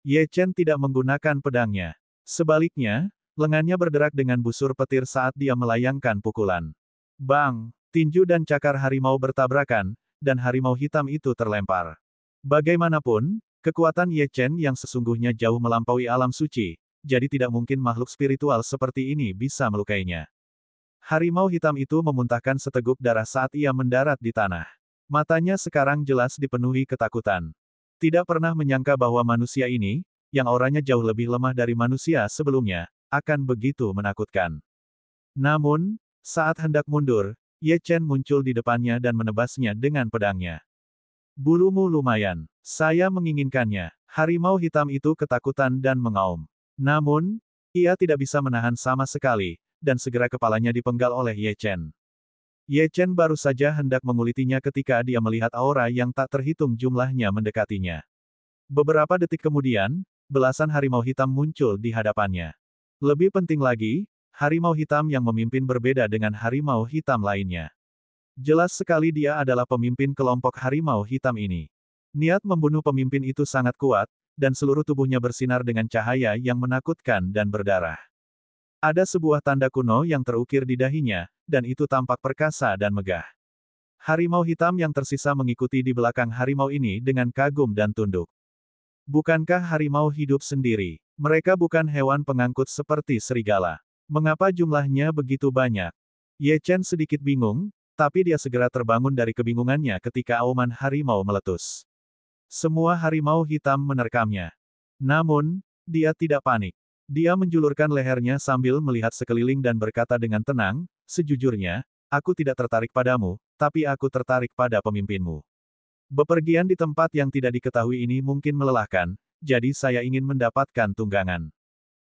Ye Chen tidak menggunakan pedangnya. Sebaliknya, lengannya berderak dengan busur petir saat dia melayangkan pukulan. Bang! Tinju dan cakar harimau bertabrakan, dan harimau hitam itu terlempar. Bagaimanapun, kekuatan Ye Chen yang sesungguhnya jauh melampaui alam suci, jadi tidak mungkin makhluk spiritual seperti ini bisa melukainya. Harimau hitam itu memuntahkan seteguk darah saat ia mendarat di tanah. Matanya sekarang jelas dipenuhi ketakutan. Tidak pernah menyangka bahwa manusia ini, yang auranya jauh lebih lemah dari manusia sebelumnya, akan begitu menakutkan. Namun, saat hendak mundur, Ye Chen muncul di depannya dan menebasnya dengan pedangnya. Bulumu lumayan. Saya menginginkannya. Harimau hitam itu ketakutan dan mengaum. Namun, ia tidak bisa menahan sama sekali, dan segera kepalanya dipenggal oleh Ye Chen. Ye Chen baru saja hendak mengulitinya ketika dia melihat aura yang tak terhitung jumlahnya mendekatinya. Beberapa detik kemudian, belasan harimau hitam muncul di hadapannya. Lebih penting lagi, harimau hitam yang memimpin berbeda dengan harimau hitam lainnya. Jelas sekali dia adalah pemimpin kelompok harimau hitam ini. Niat membunuh pemimpin itu sangat kuat, dan seluruh tubuhnya bersinar dengan cahaya yang menakutkan dan berdarah. Ada sebuah tanda kuno yang terukir di dahinya, dan itu tampak perkasa dan megah. Harimau hitam yang tersisa mengikuti di belakang harimau ini dengan kagum dan tunduk. Bukankah harimau hidup sendiri? Mereka bukan hewan pengangkut seperti serigala. Mengapa jumlahnya begitu banyak? Ye Chen sedikit bingung, tapi dia segera terbangun dari kebingungannya ketika auman harimau meletus. Semua harimau hitam menerkamnya. Namun, dia tidak panik. Dia menjulurkan lehernya sambil melihat sekeliling dan berkata dengan tenang, "Sejujurnya, aku tidak tertarik padamu, tapi aku tertarik pada pemimpinmu. Bepergian di tempat yang tidak diketahui ini mungkin melelahkan, jadi saya ingin mendapatkan tunggangan."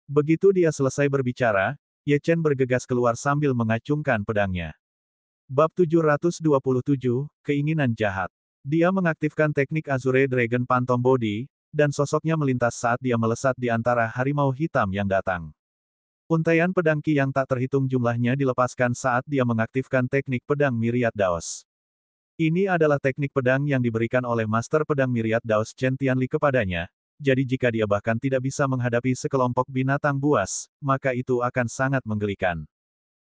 Begitu dia selesai berbicara, Ye Chen bergegas keluar sambil mengacungkan pedangnya. Bab 727, Keinginan Jahat. Dia mengaktifkan teknik Azure Dragon Phantom Body, dan sosoknya melintas saat dia melesat di antara harimau hitam yang datang. Untaian pedang Qi yang tak terhitung jumlahnya dilepaskan saat dia mengaktifkan teknik pedang Myriad Daos. Ini adalah teknik pedang yang diberikan oleh Master Pedang Myriad Daos Chen Tianli kepadanya, jadi jika dia bahkan tidak bisa menghadapi sekelompok binatang buas, maka itu akan sangat menggelikan.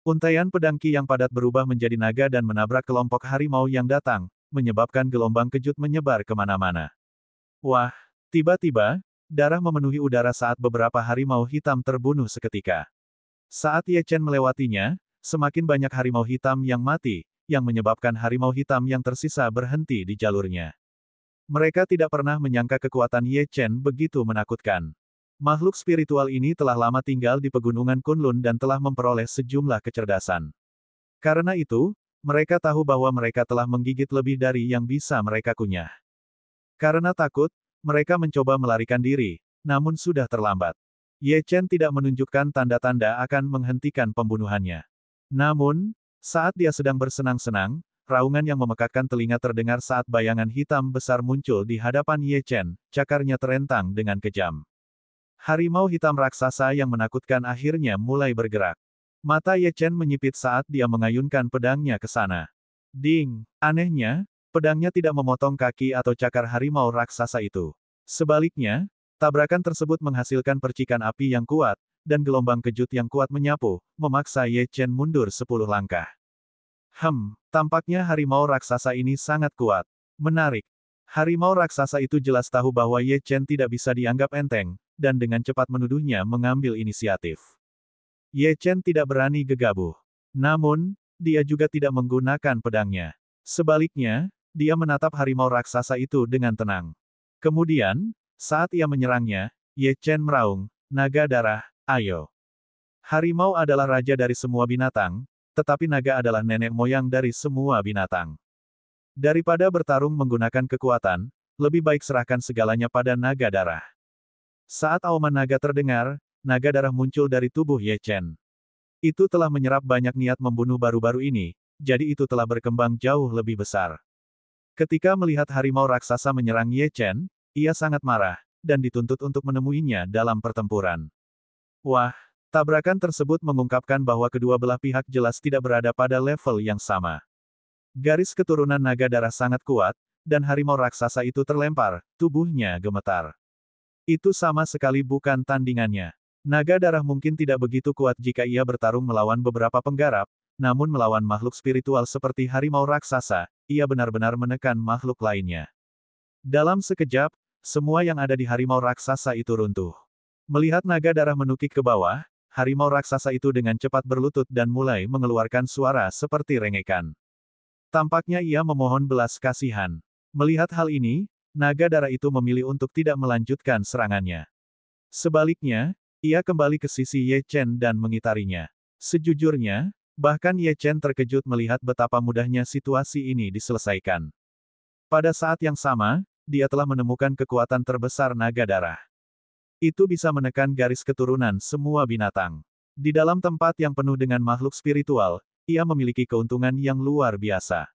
Untaian pedang Qi yang padat berubah menjadi naga dan menabrak kelompok harimau yang datang, menyebabkan gelombang kejut menyebar kemana-mana. Wah! Tiba-tiba, darah memenuhi udara saat beberapa harimau hitam terbunuh seketika. Saat Ye Chen melewatinya, semakin banyak harimau hitam yang mati, yang menyebabkan harimau hitam yang tersisa berhenti di jalurnya. Mereka tidak pernah menyangka kekuatan Ye Chen begitu menakutkan. Makhluk spiritual ini telah lama tinggal di pegunungan Kunlun dan telah memperoleh sejumlah kecerdasan. Karena itu, mereka tahu bahwa mereka telah menggigit lebih dari yang bisa mereka kunyah. Karena takut, mereka mencoba melarikan diri, namun sudah terlambat. Ye Chen tidak menunjukkan tanda-tanda akan menghentikan pembunuhannya. Namun, saat dia sedang bersenang-senang, raungan yang memekakkan telinga terdengar saat bayangan hitam besar muncul di hadapan Ye Chen, cakarnya terentang dengan kejam. Harimau hitam raksasa yang menakutkan akhirnya mulai bergerak. Mata Ye Chen menyipit saat dia mengayunkan pedangnya ke sana. Ding! Anehnya, pedangnya tidak memotong kaki atau cakar harimau raksasa itu. Sebaliknya, tabrakan tersebut menghasilkan percikan api yang kuat, dan gelombang kejut yang kuat menyapu, memaksa Ye Chen mundur 10 langkah. Tampaknya harimau raksasa ini sangat kuat. Menarik. Harimau raksasa itu jelas tahu bahwa Ye Chen tidak bisa dianggap enteng, dan dengan cepat menuduhnya mengambil inisiatif. Ye Chen tidak berani gegabah. Namun, dia juga tidak menggunakan pedangnya. Sebaliknya, dia menatap harimau raksasa itu dengan tenang. Kemudian, saat ia menyerangnya, Ye Chen meraung, "Naga darah, ayo." Harimau adalah raja dari semua binatang, tetapi naga adalah nenek moyang dari semua binatang. Daripada bertarung menggunakan kekuatan, lebih baik serahkan segalanya pada naga darah. Saat auman naga terdengar, naga darah muncul dari tubuh Ye Chen. Itu telah menyerap banyak niat membunuh baru-baru ini, jadi itu telah berkembang jauh lebih besar. Ketika melihat harimau raksasa menyerang Ye Chen, ia sangat marah, dan dituntut untuk menemuinya dalam pertempuran. Wah, tabrakan tersebut mengungkapkan bahwa kedua belah pihak jelas tidak berada pada level yang sama. Garis keturunan naga darah sangat kuat, dan harimau raksasa itu terlempar, tubuhnya gemetar. Itu sama sekali bukan tandingannya. Naga darah mungkin tidak begitu kuat jika ia bertarung melawan beberapa penggarap, namun melawan makhluk spiritual seperti harimau raksasa, ia benar-benar menekan makhluk lainnya. Dalam sekejap, semua yang ada di harimau raksasa itu runtuh. Melihat naga darah menukik ke bawah, harimau raksasa itu dengan cepat berlutut dan mulai mengeluarkan suara seperti rengekan. Tampaknya ia memohon belas kasihan. Melihat hal ini, naga darah itu memilih untuk tidak melanjutkan serangannya. Sebaliknya, ia kembali ke sisi Ye Chen dan mengitarinya. Sejujurnya, bahkan Ye Chen terkejut melihat betapa mudahnya situasi ini diselesaikan. Pada saat yang sama, dia telah menemukan kekuatan terbesar naga darah. Itu bisa menekan garis keturunan semua binatang. Di dalam tempat yang penuh dengan makhluk spiritual, ia memiliki keuntungan yang luar biasa.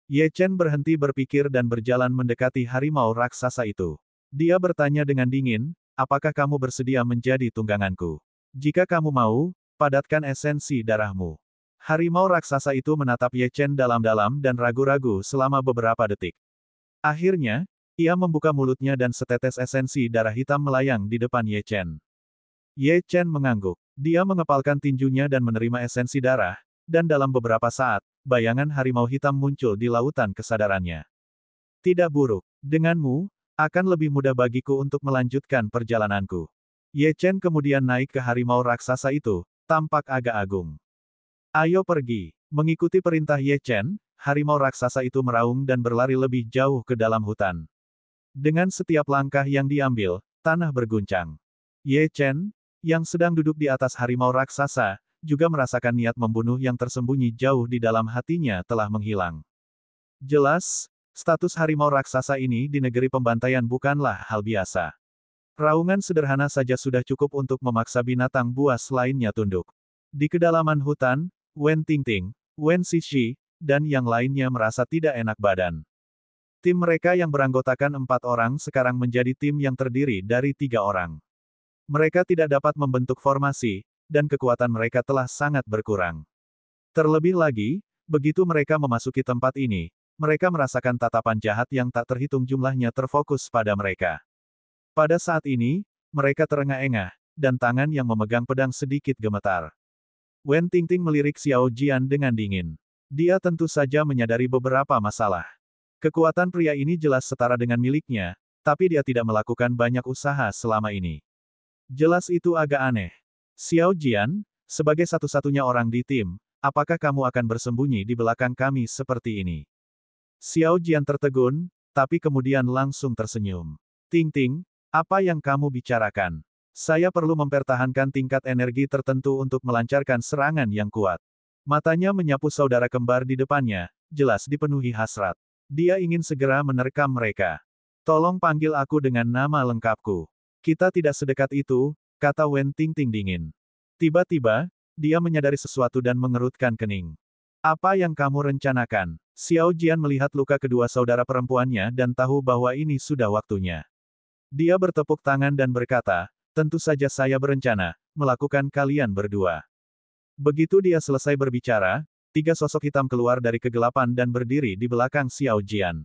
Ye Chen berhenti berpikir dan berjalan mendekati harimau raksasa itu. Dia bertanya dengan dingin, apakah kamu bersedia menjadi tungganganku? Jika kamu mau, padatkan esensi darahmu. Harimau raksasa itu menatap Ye Chen dalam-dalam dan ragu-ragu selama beberapa detik. Akhirnya, ia membuka mulutnya dan setetes esensi darah hitam melayang di depan Ye Chen. Ye Chen mengangguk. Dia mengepalkan tinjunya dan menerima esensi darah, dan dalam beberapa saat, bayangan harimau hitam muncul di lautan kesadarannya. Tidak buruk. Denganmu, akan lebih mudah bagiku untuk melanjutkan perjalananku. Ye Chen kemudian naik ke harimau raksasa itu, tampak agak agung. Ayo pergi. Mengikuti perintah Ye Chen, harimau raksasa itu meraung dan berlari lebih jauh ke dalam hutan. Dengan setiap langkah yang diambil, tanah berguncang. Ye Chen, yang sedang duduk di atas harimau raksasa, juga merasakan niat membunuh yang tersembunyi jauh di dalam hatinya telah menghilang. Jelas, status harimau raksasa ini di negeri pembantaian bukanlah hal biasa. Raungan sederhana saja sudah cukup untuk memaksa binatang buas lainnya tunduk. Di kedalaman hutan, Wen Tingting, Wen Xixi, dan yang lainnya merasa tidak enak badan. Tim mereka yang beranggotakan 4 orang sekarang menjadi tim yang terdiri dari 3 orang. Mereka tidak dapat membentuk formasi, dan kekuatan mereka telah sangat berkurang. Terlebih lagi, begitu mereka memasuki tempat ini, mereka merasakan tatapan jahat yang tak terhitung jumlahnya terfokus pada mereka. Pada saat ini, mereka terengah-engah, dan tangan yang memegang pedang sedikit gemetar. Wen Tingting melirik Xiao Jian dengan dingin. Dia tentu saja menyadari beberapa masalah. Kekuatan pria ini jelas setara dengan miliknya, tapi dia tidak melakukan banyak usaha selama ini. Jelas itu agak aneh. Xiao Jian, sebagai satu-satunya orang di tim, apakah kamu akan bersembunyi di belakang kami seperti ini? Xiao Jian tertegun, tapi kemudian langsung tersenyum. Tingting, apa yang kamu bicarakan? Saya perlu mempertahankan tingkat energi tertentu untuk melancarkan serangan yang kuat. Matanya menyapu saudara kembar di depannya, jelas dipenuhi hasrat. Dia ingin segera menerkam mereka. Tolong panggil aku dengan nama lengkapku. Kita tidak sedekat itu, kata Wen Tingting dingin. Tiba-tiba, dia menyadari sesuatu dan mengerutkan kening. Apa yang kamu rencanakan? Xiao Jian melihat luka kedua saudara perempuannya dan tahu bahwa ini sudah waktunya. Dia bertepuk tangan dan berkata, tentu saja saya berencana melakukan kalian berdua. Begitu dia selesai berbicara, 3 sosok hitam keluar dari kegelapan dan berdiri di belakang Xiao Jian.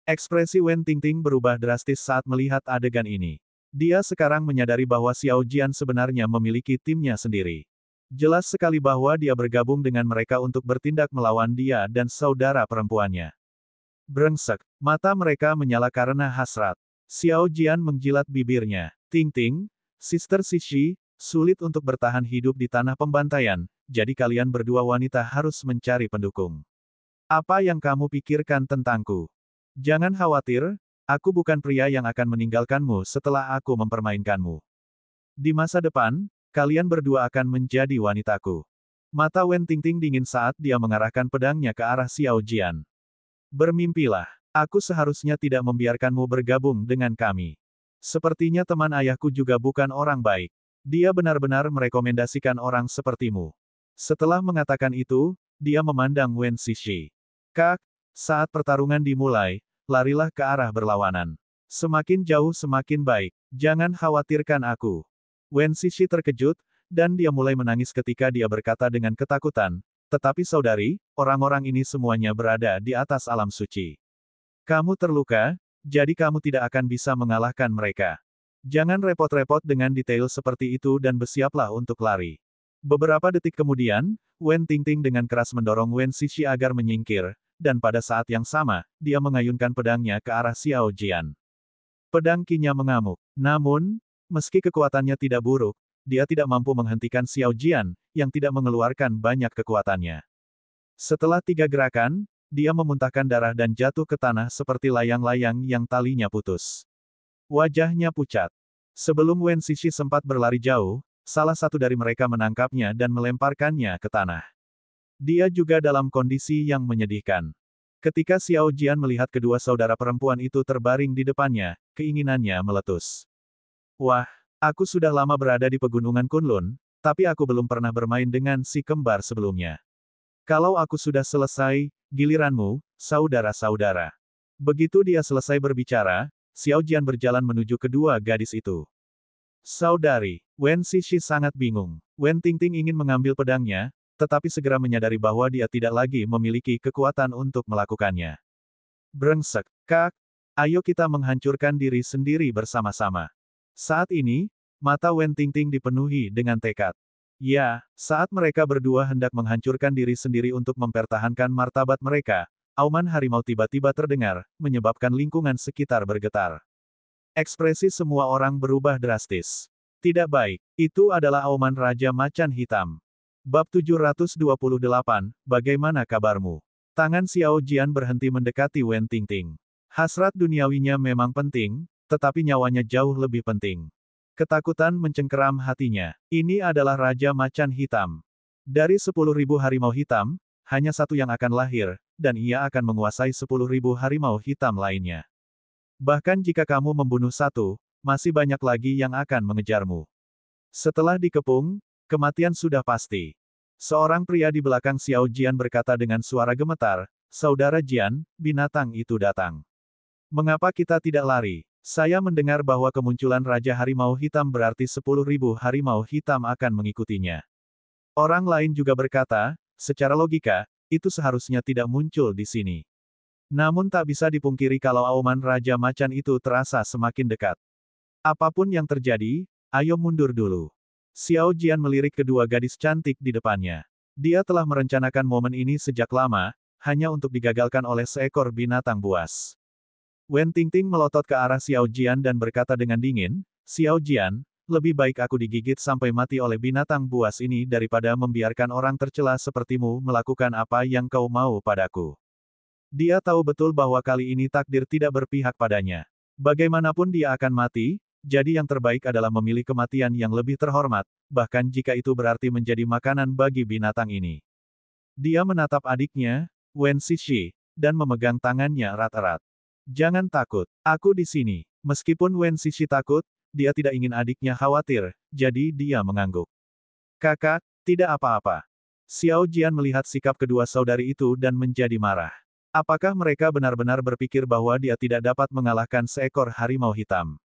Ekspresi Wen Tingting berubah drastis saat melihat adegan ini. Dia sekarang menyadari bahwa Xiao Jian sebenarnya memiliki timnya sendiri. Jelas sekali bahwa dia bergabung dengan mereka untuk bertindak melawan dia dan saudara perempuannya. Brengsek, mata mereka menyala karena hasrat. Xiao Jian menjilat bibirnya. Tingting, Sister Xixi, sulit untuk bertahan hidup di tanah pembantaian, jadi kalian berdua wanita harus mencari pendukung. Apa yang kamu pikirkan tentangku? Jangan khawatir, aku bukan pria yang akan meninggalkanmu setelah aku mempermainkanmu. Di masa depan, kalian berdua akan menjadi wanitaku. Mata Wen Tingting dingin saat dia mengarahkan pedangnya ke arah Xiao Jian. Bermimpilah, aku seharusnya tidak membiarkanmu bergabung dengan kami. Sepertinya teman ayahku juga bukan orang baik. Dia benar-benar merekomendasikan orang sepertimu. Setelah mengatakan itu, dia memandang Wen Xixi. Kak, saat pertarungan dimulai, larilah ke arah berlawanan. Semakin jauh semakin baik. Jangan khawatirkan aku. Wen Xixi terkejut, dan dia mulai menangis ketika dia berkata dengan ketakutan, tetapi saudari, orang-orang ini semuanya berada di atas alam suci. Kamu terluka, jadi kamu tidak akan bisa mengalahkan mereka. Jangan repot-repot dengan detail seperti itu dan bersiaplah untuk lari. Beberapa detik kemudian, Wen Tingting dengan keras mendorong Wen Xixi agar menyingkir, dan pada saat yang sama, dia mengayunkan pedangnya ke arah Xiao Jian. Pedang Qi-nya mengamuk. Namun, meski kekuatannya tidak buruk, dia tidak mampu menghentikan Xiao Jian, yang tidak mengeluarkan banyak kekuatannya. Setelah 3 gerakan, Dia memuntahkan darah dan jatuh ke tanah seperti layang-layang yang talinya putus. Wajahnya pucat. Sebelum Wen Xixi sempat berlari jauh, salah satu dari mereka menangkapnya dan melemparkannya ke tanah. Dia juga dalam kondisi yang menyedihkan. Ketika Xiao Jian melihat kedua saudara perempuan itu terbaring di depannya, keinginannya meletus. Wah, aku sudah lama berada di pegunungan Kunlun, tapi aku belum pernah bermain dengan si kembar sebelumnya. Kalau aku sudah selesai, giliranmu, saudara-saudara. Begitu dia selesai berbicara, Xiao Jian berjalan menuju kedua gadis itu. Saudari, Wen Xixi sangat bingung. Wen Tingting ingin mengambil pedangnya, tetapi segera menyadari bahwa dia tidak lagi memiliki kekuatan untuk melakukannya. Brengsek, Kak. Ayo kita menghancurkan diri sendiri bersama-sama. Saat ini, mata Wen Tingting dipenuhi dengan tekad. Ya, saat mereka berdua hendak menghancurkan diri sendiri untuk mempertahankan martabat mereka, auman harimau tiba-tiba terdengar, menyebabkan lingkungan sekitar bergetar. Ekspresi semua orang berubah drastis. Tidak baik, itu adalah auman Raja Macan Hitam. Bab 728, bagaimana kabarmu? Tangan Xiao Jian berhenti mendekati Wen Tingting. Hasrat duniawinya memang penting, tetapi nyawanya jauh lebih penting. Ketakutan mencengkeram hatinya. Ini adalah Raja Macan Hitam. Dari 10.000 harimau hitam, hanya satu yang akan lahir, dan ia akan menguasai 10.000 harimau hitam lainnya. Bahkan jika kamu membunuh satu, masih banyak lagi yang akan mengejarmu. Setelah dikepung, kematian sudah pasti. Seorang pria di belakang Xiao Jian berkata dengan suara gemetar, "Saudara Jian, binatang itu datang. Mengapa kita tidak lari? Saya mendengar bahwa kemunculan Raja Harimau Hitam berarti 10.000 harimau hitam akan mengikutinya." Orang lain juga berkata, secara logika, itu seharusnya tidak muncul di sini. Namun tak bisa dipungkiri kalau auman Raja Macan itu terasa semakin dekat. Apapun yang terjadi, ayo mundur dulu. Xiao Jian melirik kedua gadis cantik di depannya. Dia telah merencanakan momen ini sejak lama, hanya untuk digagalkan oleh seekor binatang buas. Wen Tingting melotot ke arah Xiao Jian dan berkata dengan dingin, "Xiao Jian, lebih baik aku digigit sampai mati oleh binatang buas ini daripada membiarkan orang tercela sepertimu melakukan apa yang kau mau padaku." Dia tahu betul bahwa kali ini takdir tidak berpihak padanya. Bagaimanapun dia akan mati, jadi yang terbaik adalah memilih kematian yang lebih terhormat, bahkan jika itu berarti menjadi makanan bagi binatang ini. Dia menatap adiknya, Wen Xixi, dan memegang tangannya erat-erat. "Jangan takut, aku di sini." Meskipun Wen Xixi takut, dia tidak ingin adiknya khawatir, jadi dia mengangguk. "Kakak, tidak apa-apa." Xiao Jian melihat sikap kedua saudari itu dan menjadi marah. Apakah mereka benar-benar berpikir bahwa dia tidak dapat mengalahkan seekor harimau hitam?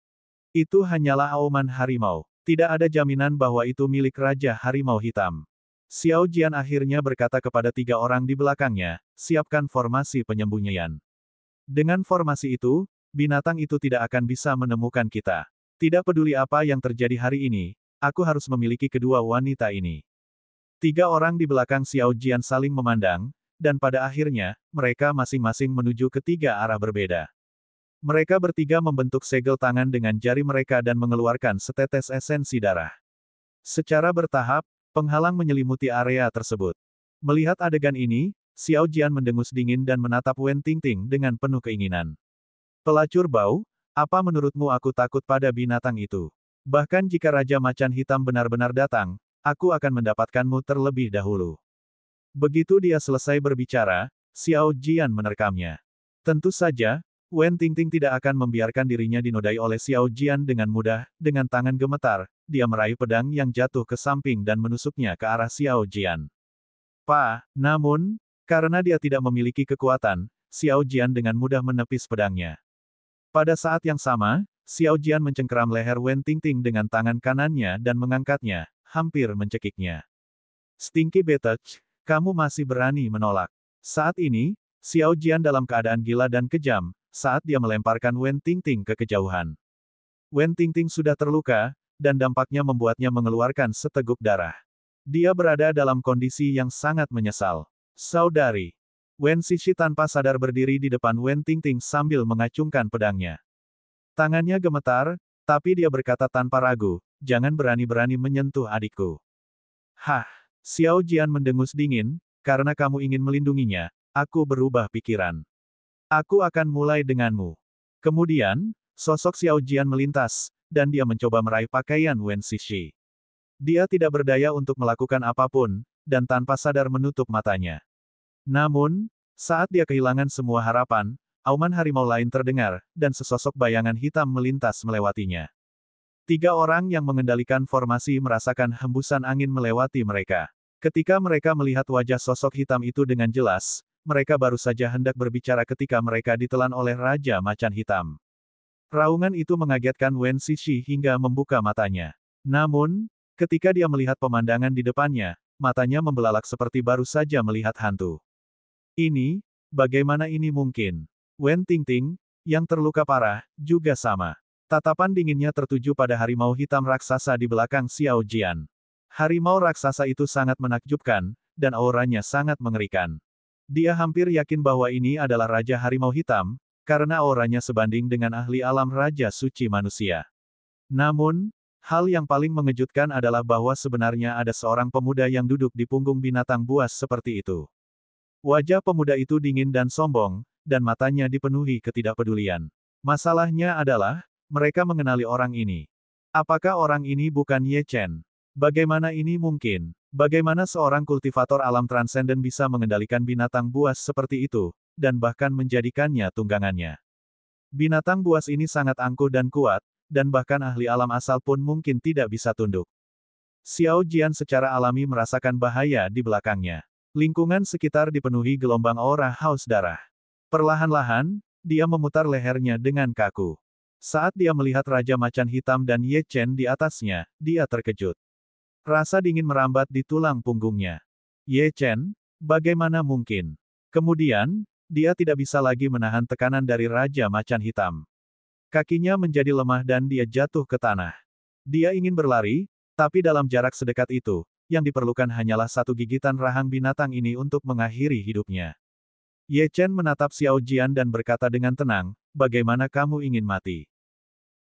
Itu hanyalah auman harimau. Tidak ada jaminan bahwa itu milik Raja Harimau Hitam. Xiao Jian akhirnya berkata kepada 3 orang di belakangnya, "Siapkan formasi penyembunyian." Dengan formasi itu, binatang itu tidak akan bisa menemukan kita. Tidak peduli apa yang terjadi hari ini, aku harus memiliki kedua wanita ini. 3 orang di belakang Xiao Jian saling memandang, dan pada akhirnya, mereka masing-masing menuju ke 3 arah berbeda. Mereka bertiga membentuk segel tangan dengan jari mereka dan mengeluarkan setetes esensi darah. Secara bertahap, penghalang menyelimuti area tersebut. Melihat adegan ini, Xiao Jian mendengus dingin dan menatap Wen Tingting dengan penuh keinginan. "Pelacur bau, apa menurutmu aku takut pada binatang itu? Bahkan jika Raja Macan Hitam benar-benar datang, aku akan mendapatkanmu terlebih dahulu." Begitu dia selesai berbicara, Xiao Jian menerkamnya. Tentu saja, Wen Tingting tidak akan membiarkan dirinya dinodai oleh Xiao Jian dengan mudah. Dengan tangan gemetar, dia meraih pedang yang jatuh ke samping dan menusuknya ke arah Xiao Jian. Namun, karena dia tidak memiliki kekuatan, Xiao Jian dengan mudah menepis pedangnya. Pada saat yang sama, Xiao Jian mencengkeram leher Wen Tingting dengan tangan kanannya dan mengangkatnya, hampir mencekiknya. "Stinky Betach, kamu masih berani menolak." Saat ini, Xiao Jian dalam keadaan gila dan kejam, saat dia melemparkan Wen Tingting ke kejauhan. Wen Tingting sudah terluka, dan dampaknya membuatnya mengeluarkan seteguk darah. Dia berada dalam kondisi yang sangat menyesal. "Saudari." Wen Xixi tanpa sadar berdiri di depan Wen Tingting sambil mengacungkan pedangnya. Tangannya gemetar, tapi dia berkata tanpa ragu, "Jangan berani-berani menyentuh adikku." "Hah?" Xiao Jian mendengus dingin, "Karena kamu ingin melindunginya, aku berubah pikiran. Aku akan mulai denganmu. Kemudian, sosok Xiao Jian melintas, dan dia mencoba meraih pakaian Wen Xixi. Dia tidak berdaya untuk melakukan apapun, dan tanpa sadar menutup matanya. Namun, saat dia kehilangan semua harapan, auman harimau lain terdengar, dan sesosok bayangan hitam melintas melewatinya. 3 orang yang mengendalikan formasi merasakan hembusan angin melewati mereka. Ketika mereka melihat wajah sosok hitam itu dengan jelas, mereka baru saja hendak berbicara ketika mereka ditelan oleh Raja Macan Hitam. Raungan itu mengagetkan Wen Xixi hingga membuka matanya. Namun, ketika dia melihat pemandangan di depannya, matanya membelalak seperti baru saja melihat hantu. Ini, bagaimana ini mungkin? Wen Tingting, yang terluka parah, juga sama. Tatapan dinginnya tertuju pada harimau hitam raksasa di belakang Xiao Jian. Harimau raksasa itu sangat menakjubkan, dan auranya sangat mengerikan. Dia hampir yakin bahwa ini adalah Raja Harimau Hitam, karena auranya sebanding dengan ahli alam Raja Suci Manusia. Namun, hal yang paling mengejutkan adalah bahwa sebenarnya ada seorang pemuda yang duduk di punggung binatang buas seperti itu. Wajah pemuda itu dingin dan sombong, dan matanya dipenuhi ketidakpedulian. Masalahnya adalah, mereka mengenali orang ini. Apakah orang ini bukan Ye Chen? Bagaimana ini mungkin? Bagaimana seorang kultivator alam transenden bisa mengendalikan binatang buas seperti itu, dan bahkan menjadikannya tunggangannya? Binatang buas ini sangat angkuh dan kuat, dan bahkan ahli alam asal pun mungkin tidak bisa tunduk. Xiao Jian secara alami merasakan bahaya di belakangnya. Lingkungan sekitar dipenuhi gelombang aura haus darah. Perlahan-lahan, dia memutar lehernya dengan kaku. Saat dia melihat Raja Macan Hitam dan Ye Chen di atasnya, dia terkejut. Rasa dingin merambat di tulang punggungnya. Ye Chen, bagaimana mungkin? Kemudian, dia tidak bisa lagi menahan tekanan dari Raja Macan Hitam. Kakinya menjadi lemah dan dia jatuh ke tanah. Dia ingin berlari, tapi dalam jarak sedekat itu, yang diperlukan hanyalah satu gigitan rahang binatang ini untuk mengakhiri hidupnya. Ye Chen menatap Xiao Jian dan berkata dengan tenang, bagaimana kamu ingin mati?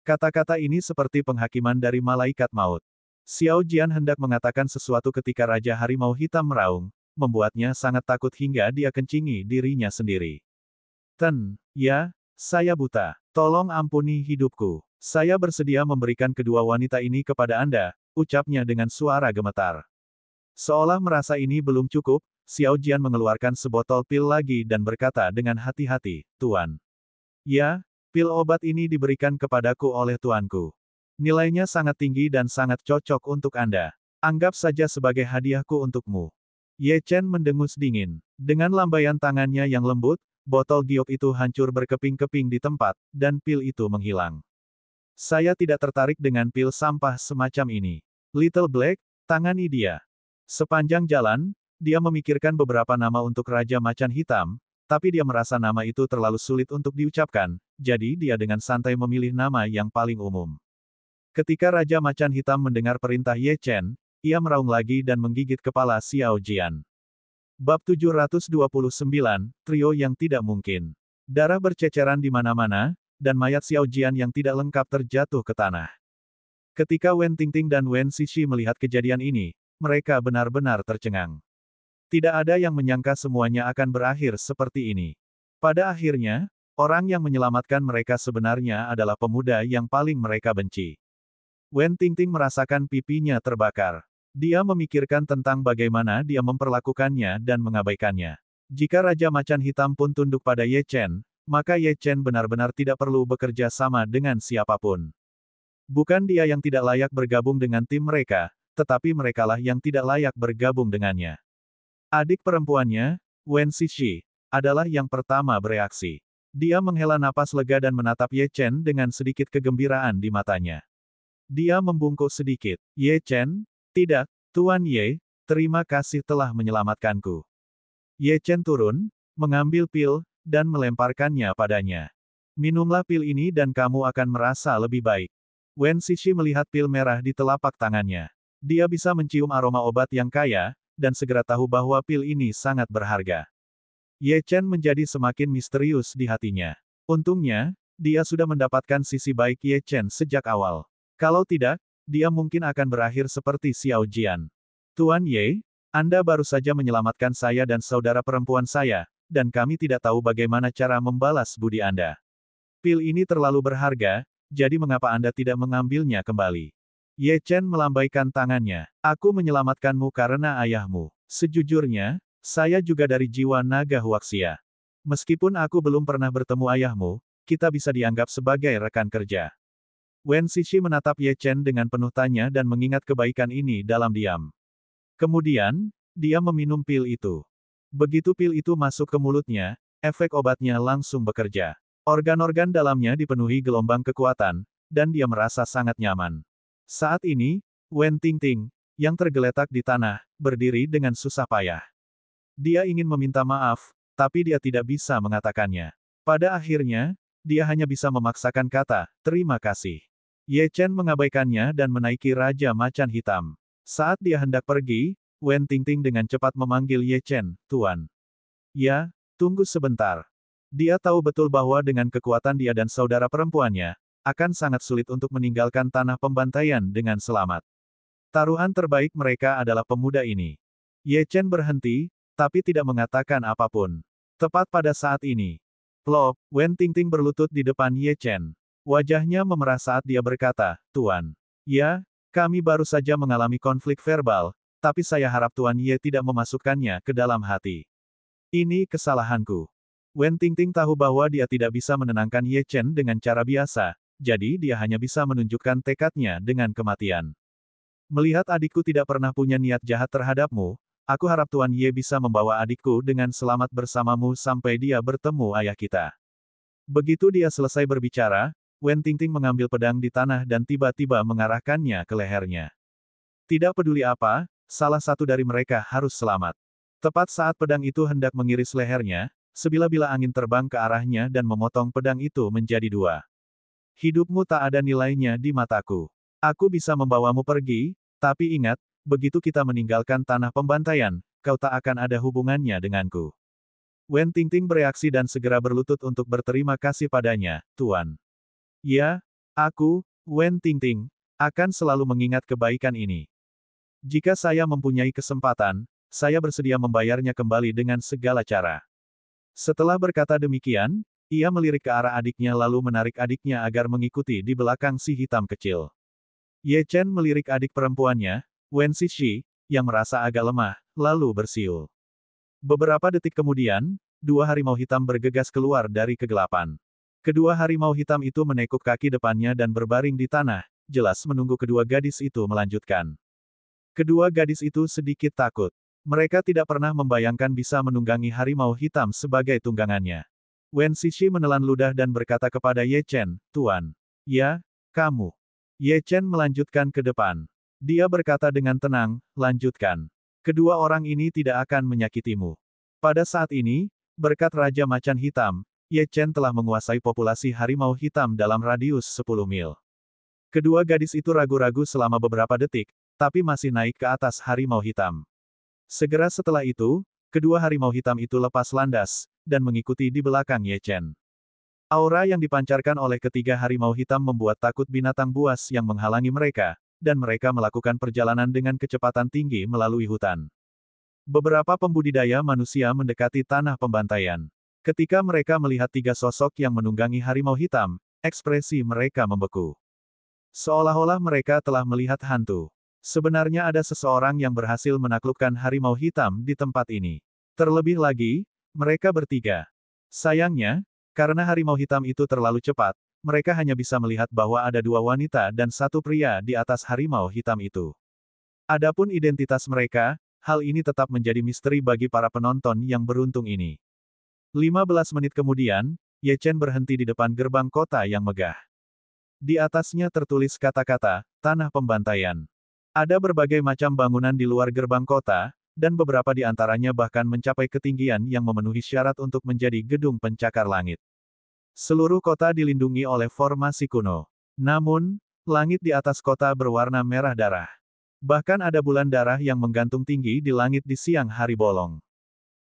Kata-kata ini seperti penghakiman dari malaikat maut. Xiao Jian hendak mengatakan sesuatu ketika Raja Harimau Hitam meraung, membuatnya sangat takut hingga dia kencingi dirinya sendiri. Ya, saya buta. Tolong ampuni hidupku. Saya bersedia memberikan kedua wanita ini kepada Anda, ucapnya dengan suara gemetar. Seolah merasa ini belum cukup, Xiao Jian mengeluarkan sebotol pil lagi dan berkata dengan hati-hati, Tuan. Ya, pil obat ini diberikan kepadaku oleh tuanku. Nilainya sangat tinggi dan sangat cocok untuk Anda. Anggap saja sebagai hadiahku untukmu. Ye Chen mendengus dingin. Dengan lambaian tangannya yang lembut, botol giok itu hancur berkeping-keping di tempat, dan pil itu menghilang. Saya tidak tertarik dengan pil sampah semacam ini. Little Black, tangani dia. Sepanjang jalan, dia memikirkan beberapa nama untuk Raja Macan Hitam, tapi dia merasa nama itu terlalu sulit untuk diucapkan, jadi dia dengan santai memilih nama yang paling umum. Ketika Raja Macan Hitam mendengar perintah Ye Chen, ia meraung lagi dan menggigit kepala Xiao Jian. Bab 729, Trio yang Tidak Mungkin. Darah berceceran di mana-mana, dan mayat Xiao Jian yang tidak lengkap terjatuh ke tanah. Ketika Wen Tingting dan Wen Xixi melihat kejadian ini, mereka benar-benar tercengang. Tidak ada yang menyangka semuanya akan berakhir seperti ini. Pada akhirnya, orang yang menyelamatkan mereka sebenarnya adalah pemuda yang paling mereka benci. Wen Tingting merasakan pipinya terbakar. Dia memikirkan tentang bagaimana dia memperlakukannya dan mengabaikannya. Jika Raja Macan Hitam pun tunduk pada Ye Chen, maka Ye Chen benar-benar tidak perlu bekerja sama dengan siapapun. Bukan dia yang tidak layak bergabung dengan tim mereka, tetapi merekalah yang tidak layak bergabung dengannya. Adik perempuannya, Wen Xixi, adalah yang pertama bereaksi. Dia menghela napas lega dan menatap Ye Chen dengan sedikit kegembiraan di matanya. Dia membungkuk sedikit. Ye Chen, tidak, Tuan Ye, terima kasih telah menyelamatkanku. Ye Chen turun, mengambil pil, dan melemparkannya padanya. Minumlah pil ini dan kamu akan merasa lebih baik. Wen Xixi melihat pil merah di telapak tangannya. Dia bisa mencium aroma obat yang kaya, dan segera tahu bahwa pil ini sangat berharga. Ye Chen menjadi semakin misterius di hatinya. Untungnya, dia sudah mendapatkan sisi baik Ye Chen sejak awal. Kalau tidak, dia mungkin akan berakhir seperti Xiao Jian. Tuan Ye, Anda baru saja menyelamatkan saya dan saudara perempuan saya, dan kami tidak tahu bagaimana cara membalas budi Anda. Pil ini terlalu berharga, jadi mengapa Anda tidak mengambilnya kembali? Ye Chen melambaikan tangannya. Aku menyelamatkanmu karena ayahmu. Sejujurnya, saya juga dari jiwa naga Huaxia. Meskipun aku belum pernah bertemu ayahmu, kita bisa dianggap sebagai rekan kerja. Wen Xixi menatap Ye Chen dengan penuh tanya dan mengingat kebaikan ini dalam diam. Kemudian, dia meminum pil itu. Begitu pil itu masuk ke mulutnya, efek obatnya langsung bekerja. Organ-organ dalamnya dipenuhi gelombang kekuatan, dan dia merasa sangat nyaman. Saat ini, Wen Tingting, yang tergeletak di tanah, berdiri dengan susah payah. Dia ingin meminta maaf, tapi dia tidak bisa mengatakannya. Pada akhirnya, dia hanya bisa memaksakan kata, terima kasih. Ye Chen mengabaikannya dan menaiki Raja Macan Hitam. Saat dia hendak pergi, Wen Tingting dengan cepat memanggil Ye Chen, Tuan. Ya, tunggu sebentar. Dia tahu betul bahwa dengan kekuatan dia dan saudara perempuannya, akan sangat sulit untuk meninggalkan tanah pembantaian dengan selamat. Taruhan terbaik mereka adalah pemuda ini. Ye Chen berhenti, tapi tidak mengatakan apapun. Tepat pada saat ini. Plop, Wen Tingting berlutut di depan Ye Chen. Wajahnya memerah saat dia berkata, Tuan. Ya, kami baru saja mengalami konflik verbal, tapi saya harap Tuan Ye tidak memasukkannya ke dalam hati. Ini kesalahanku. Wen Tingting tahu bahwa dia tidak bisa menenangkan Ye Chen dengan cara biasa, jadi dia hanya bisa menunjukkan tekadnya dengan kematian. Melihat adikku tidak pernah punya niat jahat terhadapmu, aku harap Tuan Ye bisa membawa adikku dengan selamat bersamamu sampai dia bertemu ayah kita. Begitu dia selesai berbicara, Wen Tingting mengambil pedang di tanah dan tiba-tiba mengarahkannya ke lehernya. Tidak peduli apa, salah satu dari mereka harus selamat. Tepat saat pedang itu hendak mengiris lehernya, sebila-bila angin terbang ke arahnya dan memotong pedang itu menjadi dua. Hidupmu tak ada nilainya di mataku. Aku bisa membawamu pergi, tapi ingat, begitu kita meninggalkan tanah pembantaian, kau tak akan ada hubungannya denganku. Wen Tingting bereaksi dan segera berlutut untuk berterima kasih padanya, Tuan. Ya, aku, Wen Tingting, akan selalu mengingat kebaikan ini. Jika saya mempunyai kesempatan, saya bersedia membayarnya kembali dengan segala cara. Setelah berkata demikian, ia melirik ke arah adiknya lalu menarik adiknya agar mengikuti di belakang si hitam kecil. Ye Chen melirik adik perempuannya, Wen Xixi, yang merasa agak lemah, lalu bersiul. Beberapa detik kemudian, dua harimau hitam bergegas keluar dari kegelapan. Kedua harimau hitam itu menekuk kaki depannya dan berbaring di tanah, jelas menunggu kedua gadis itu melanjutkan. Kedua gadis itu sedikit takut. Mereka tidak pernah membayangkan bisa menunggangi harimau hitam sebagai tunggangannya. Wen Xixi menelan ludah dan berkata kepada Ye Chen, Tuan. Ya, kamu. Ye Chen melanjutkan ke depan. Dia berkata dengan tenang, lanjutkan. Kedua orang ini tidak akan menyakitimu. Pada saat ini, berkat Raja Macan Hitam, Ye Chen telah menguasai populasi harimau hitam dalam radius 10 mil. Kedua gadis itu ragu-ragu selama beberapa detik, tapi masih naik ke atas harimau hitam. Segera setelah itu, kedua harimau hitam itu lepas landas, dan mengikuti di belakang Ye Chen. Aura yang dipancarkan oleh ketiga harimau hitam membuat takut binatang buas yang menghalangi mereka, dan mereka melakukan perjalanan dengan kecepatan tinggi melalui hutan. Beberapa pembudidaya manusia mendekati tanah pembantaian. Ketika mereka melihat tiga sosok yang menunggangi harimau hitam, ekspresi mereka membeku. Seolah-olah mereka telah melihat hantu. Sebenarnya ada seseorang yang berhasil menaklukkan harimau hitam di tempat ini. Terlebih lagi, mereka bertiga. Sayangnya, karena harimau hitam itu terlalu cepat, mereka hanya bisa melihat bahwa ada dua wanita dan satu pria di atas harimau hitam itu. Adapun identitas mereka, hal ini tetap menjadi misteri bagi para penonton yang beruntung ini. 15 menit kemudian, Ye Chen berhenti di depan gerbang kota yang megah. Di atasnya tertulis kata-kata, Tanah Pembantaian. Ada berbagai macam bangunan di luar gerbang kota, dan beberapa di antaranya bahkan mencapai ketinggian yang memenuhi syarat untuk menjadi gedung pencakar langit. Seluruh kota dilindungi oleh formasi kuno. Namun, langit di atas kota berwarna merah darah. Bahkan ada bulan darah yang menggantung tinggi di langit di siang hari bolong.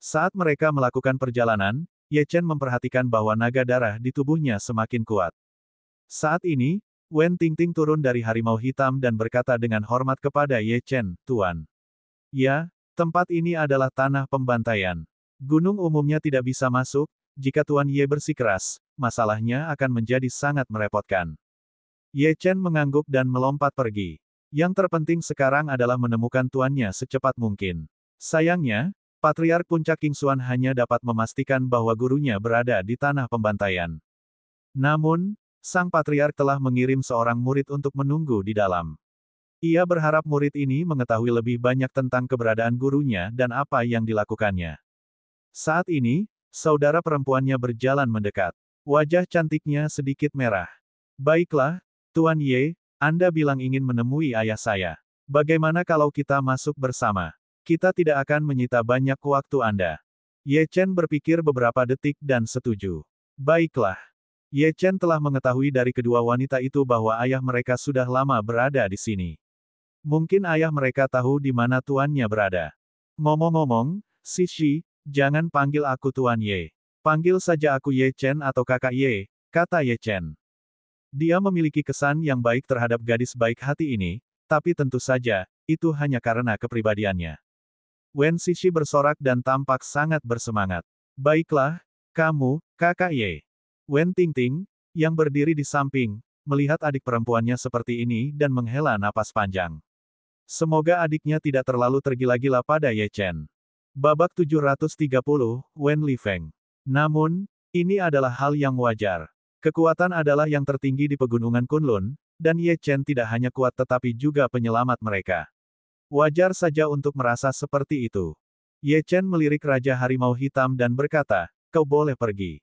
Saat mereka melakukan perjalanan, Ye Chen memperhatikan bahwa naga darah di tubuhnya semakin kuat. Saat ini, Wen Tingting turun dari harimau hitam dan berkata dengan hormat kepada Ye Chen, Tuan. Ya, tempat ini adalah tanah pembantaian. Gunung umumnya tidak bisa masuk, jika Tuan Ye bersikeras, masalahnya akan menjadi sangat merepotkan. Ye Chen mengangguk dan melompat pergi. Yang terpenting sekarang adalah menemukan tuannya secepat mungkin. Sayangnya, Patriark Puncak Kingsuan hanya dapat memastikan bahwa gurunya berada di tanah pembantaian. Namun, sang Patriark telah mengirim seorang murid untuk menunggu di dalam. Ia berharap murid ini mengetahui lebih banyak tentang keberadaan gurunya dan apa yang dilakukannya. Saat ini, saudara perempuannya berjalan mendekat. Wajah cantiknya sedikit merah. Baiklah, Tuan Ye, Anda bilang ingin menemui ayah saya. Bagaimana kalau kita masuk bersama? Kita tidak akan menyita banyak waktu Anda. Ye Chen berpikir beberapa detik dan setuju. Baiklah. Ye Chen telah mengetahui dari kedua wanita itu bahwa ayah mereka sudah lama berada di sini. Mungkin ayah mereka tahu di mana tuannya berada. Ngomong-ngomong, Sishi, jangan panggil aku Tuan Ye. Panggil saja aku Ye Chen atau Kakak Ye, kata Ye Chen. Dia memiliki kesan yang baik terhadap gadis baik hati ini, tapi tentu saja, itu hanya karena kepribadiannya. Wen Sishi bersorak dan tampak sangat bersemangat. Baiklah, kamu, Kakak Ye. Wen Tingting, yang berdiri di samping, melihat adik perempuannya seperti ini dan menghela napas panjang. Semoga adiknya tidak terlalu tergila-gila pada Ye Chen. Babak 730, Wen Lifeng. Namun, ini adalah hal yang wajar. Kekuatan adalah yang tertinggi di pegunungan Kunlun, dan Ye Chen tidak hanya kuat tetapi juga penyelamat mereka. Wajar saja untuk merasa seperti itu. Ye Chen melirik Raja Harimau Hitam dan berkata, kau boleh pergi.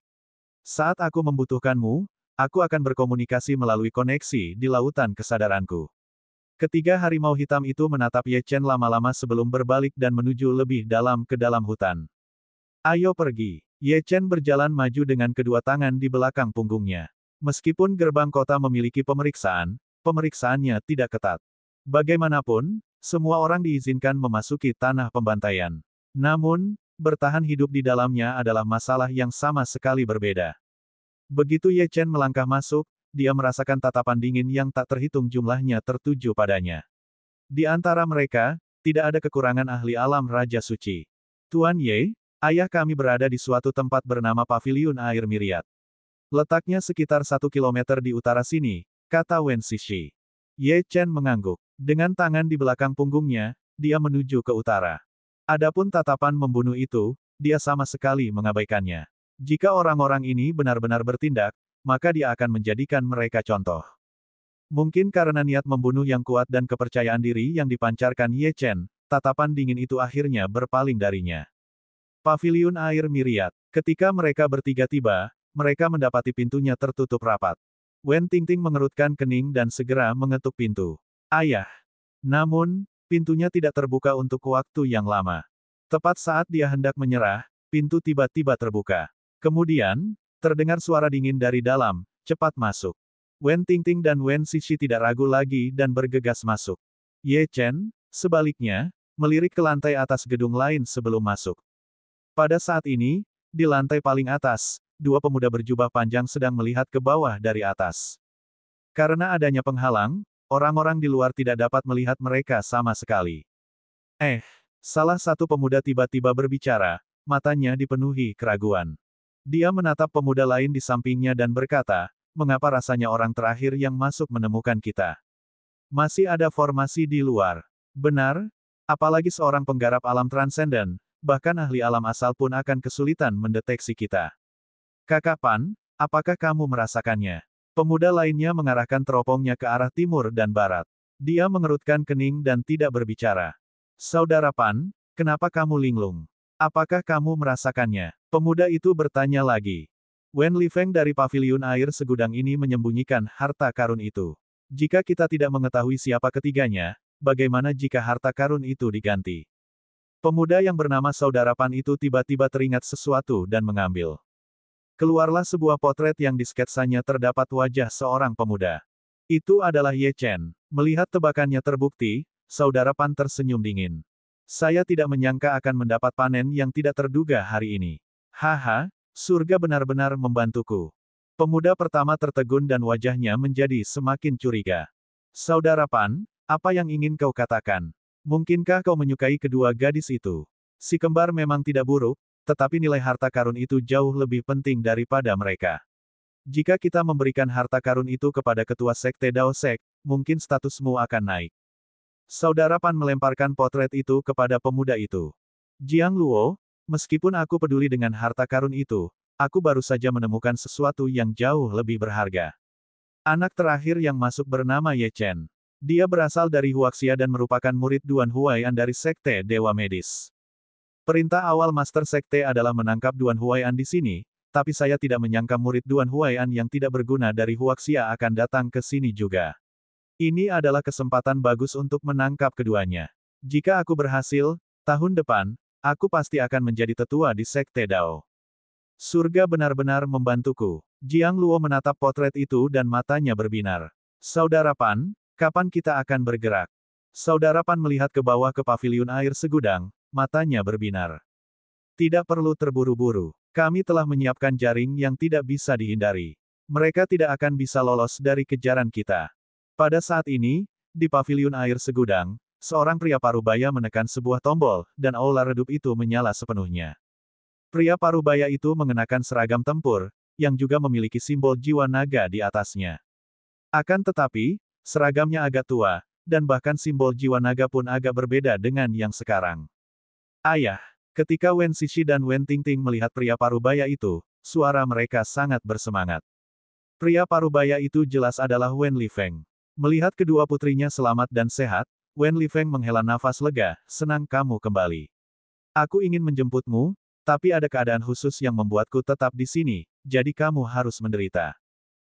Saat aku membutuhkanmu, aku akan berkomunikasi melalui koneksi di lautan kesadaranku. Ketiga harimau hitam itu menatap Ye Chen lama-lama sebelum berbalik dan menuju lebih dalam ke dalam hutan. Ayo pergi. Ye Chen berjalan maju dengan kedua tangan di belakang punggungnya. Meskipun gerbang kota memiliki pemeriksaan, pemeriksaannya tidak ketat. Bagaimanapun, semua orang diizinkan memasuki tanah pembantaian. Namun, bertahan hidup di dalamnya adalah masalah yang sama sekali berbeda. Begitu Ye Chen melangkah masuk, dia merasakan tatapan dingin yang tak terhitung jumlahnya tertuju padanya. Di antara mereka, tidak ada kekurangan ahli alam Raja Suci. Tuan Ye, ayah kami berada di suatu tempat bernama Paviliun Air Miriat. Letaknya sekitar 1 kilometer di utara sini, kata Wen Sishi. Ye Chen mengangguk. Dengan tangan di belakang punggungnya, dia menuju ke utara. Adapun tatapan membunuh itu, dia sama sekali mengabaikannya. Jika orang-orang ini benar-benar bertindak, maka dia akan menjadikan mereka contoh. Mungkin karena niat membunuh yang kuat dan kepercayaan diri yang dipancarkan Ye Chen, tatapan dingin itu akhirnya berpaling darinya. Paviliun Air Miriat. Ketika mereka bertiga tiba, mereka mendapati pintunya tertutup rapat. Wen Tingting mengerutkan kening dan segera mengetuk pintu. Ayah. Namun, pintunya tidak terbuka untuk waktu yang lama. Tepat saat dia hendak menyerah, pintu tiba-tiba terbuka. Kemudian, terdengar suara dingin dari dalam, cepat masuk. Wen Tingting dan Wen Sishi tidak ragu lagi dan bergegas masuk. Ye Chen, sebaliknya, melirik ke lantai atas gedung lain sebelum masuk. Pada saat ini, di lantai paling atas, dua pemuda berjubah panjang sedang melihat ke bawah dari atas. Karena adanya penghalang, orang-orang di luar tidak dapat melihat mereka sama sekali. Salah satu pemuda tiba-tiba berbicara, matanya dipenuhi keraguan. Dia menatap pemuda lain di sampingnya dan berkata, mengapa rasanya orang terakhir yang masuk menemukan kita? Masih ada formasi di luar. Benar? Apalagi seorang penggarap alam transenden, bahkan ahli alam asal pun akan kesulitan mendeteksi kita. Kakak Pan, apakah kamu merasakannya? Pemuda lainnya mengarahkan teropongnya ke arah timur dan barat. Dia mengerutkan kening dan tidak berbicara. Saudara Pan, kenapa kamu linglung? Apakah kamu merasakannya? Pemuda itu bertanya lagi. Wen Lifeng dari Paviliun Air Segudang ini menyembunyikan harta karun itu. Jika kita tidak mengetahui siapa ketiganya, bagaimana jika harta karun itu diganti? Pemuda yang bernama Saudara Pan itu tiba-tiba teringat sesuatu dan mengambil. Keluarlah sebuah potret yang di sketsanya terdapat wajah seorang pemuda. Itu adalah Ye Chen. Melihat tebakannya terbukti, Saudara Pan tersenyum dingin. Saya tidak menyangka akan mendapat panen yang tidak terduga hari ini. Haha. Surga benar-benar membantuku. Pemuda pertama tertegun dan wajahnya menjadi semakin curiga. Saudara Pan, apa yang ingin kau katakan? Mungkinkah kau menyukai kedua gadis itu? Si kembar memang tidak buruk, tetapi nilai harta karun itu jauh lebih penting daripada mereka. Jika kita memberikan harta karun itu kepada ketua sekte Dao Sek, mungkin statusmu akan naik. Saudara Pan melemparkan potret itu kepada pemuda itu. Jiang Luo, meskipun aku peduli dengan harta karun itu, aku baru saja menemukan sesuatu yang jauh lebih berharga. Anak terakhir yang masuk bernama Ye Chen. Dia berasal dari Huaxia dan merupakan murid Duan Huai'an dari Sekte Dewa Medis. Perintah awal Master Sekte adalah menangkap Duan Huai'an di sini, tapi saya tidak menyangka murid Duan Huai'an yang tidak berguna dari Huaxia akan datang ke sini juga. Ini adalah kesempatan bagus untuk menangkap keduanya. Jika aku berhasil, tahun depan, aku pasti akan menjadi tetua di Sekte Dao. Surga benar-benar membantuku. Jiang Luo menatap potret itu dan matanya berbinar. Saudara Pan, kapan kita akan bergerak? Saudara Pan melihat ke bawah ke paviliun air segudang, matanya berbinar. Tidak perlu terburu-buru. Kami telah menyiapkan jaring yang tidak bisa dihindari. Mereka tidak akan bisa lolos dari kejaran kita. Pada saat ini, di paviliun air segudang, seorang pria parubaya menekan sebuah tombol, dan aula redup itu menyala sepenuhnya. Pria parubaya itu mengenakan seragam tempur, yang juga memiliki simbol jiwa naga di atasnya. Akan tetapi, seragamnya agak tua, dan bahkan simbol jiwa naga pun agak berbeda dengan yang sekarang. Ayah, ketika Wen Xixi dan Wen Tingting melihat pria parubaya itu, suara mereka sangat bersemangat. Pria parubaya itu jelas adalah Wen Lifeng. Melihat kedua putrinya selamat dan sehat, Wen Lifeng menghela nafas lega, senang kamu kembali. Aku ingin menjemputmu, tapi ada keadaan khusus yang membuatku tetap di sini, jadi kamu harus menderita.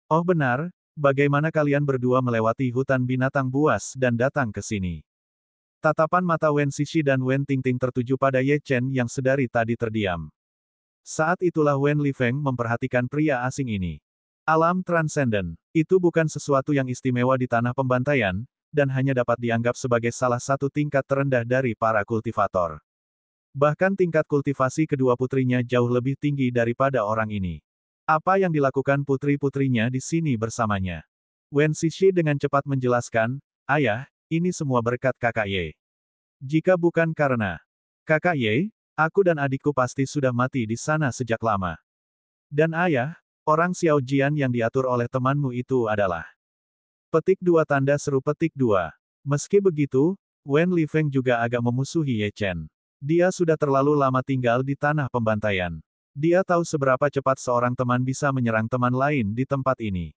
Oh benar, bagaimana kalian berdua melewati hutan binatang buas dan datang ke sini? Tatapan mata Wen Xixi dan Wen Tingting tertuju pada Ye Chen yang sedari tadi terdiam. Saat itulah Wen Lifeng memperhatikan pria asing ini. Alam transenden, itu bukan sesuatu yang istimewa di tanah pembantaian, dan hanya dapat dianggap sebagai salah satu tingkat terendah dari para kultivator. Bahkan tingkat kultivasi kedua putrinya jauh lebih tinggi daripada orang ini. Apa yang dilakukan putri-putrinya di sini bersamanya? Wen Xixi dengan cepat menjelaskan, Ayah, ini semua berkat kakak Ye. Jika bukan karena kakak Ye, aku dan adikku pasti sudah mati di sana sejak lama. Dan ayah, orang Xiao Jian yang diatur oleh temanmu itu adalah. Petik 2 tanda seru petik 2. Meski begitu, Wen Lifeng juga agak memusuhi Ye Chen. Dia sudah terlalu lama tinggal di tanah pembantaian. Dia tahu seberapa cepat seorang teman bisa menyerang teman lain di tempat ini.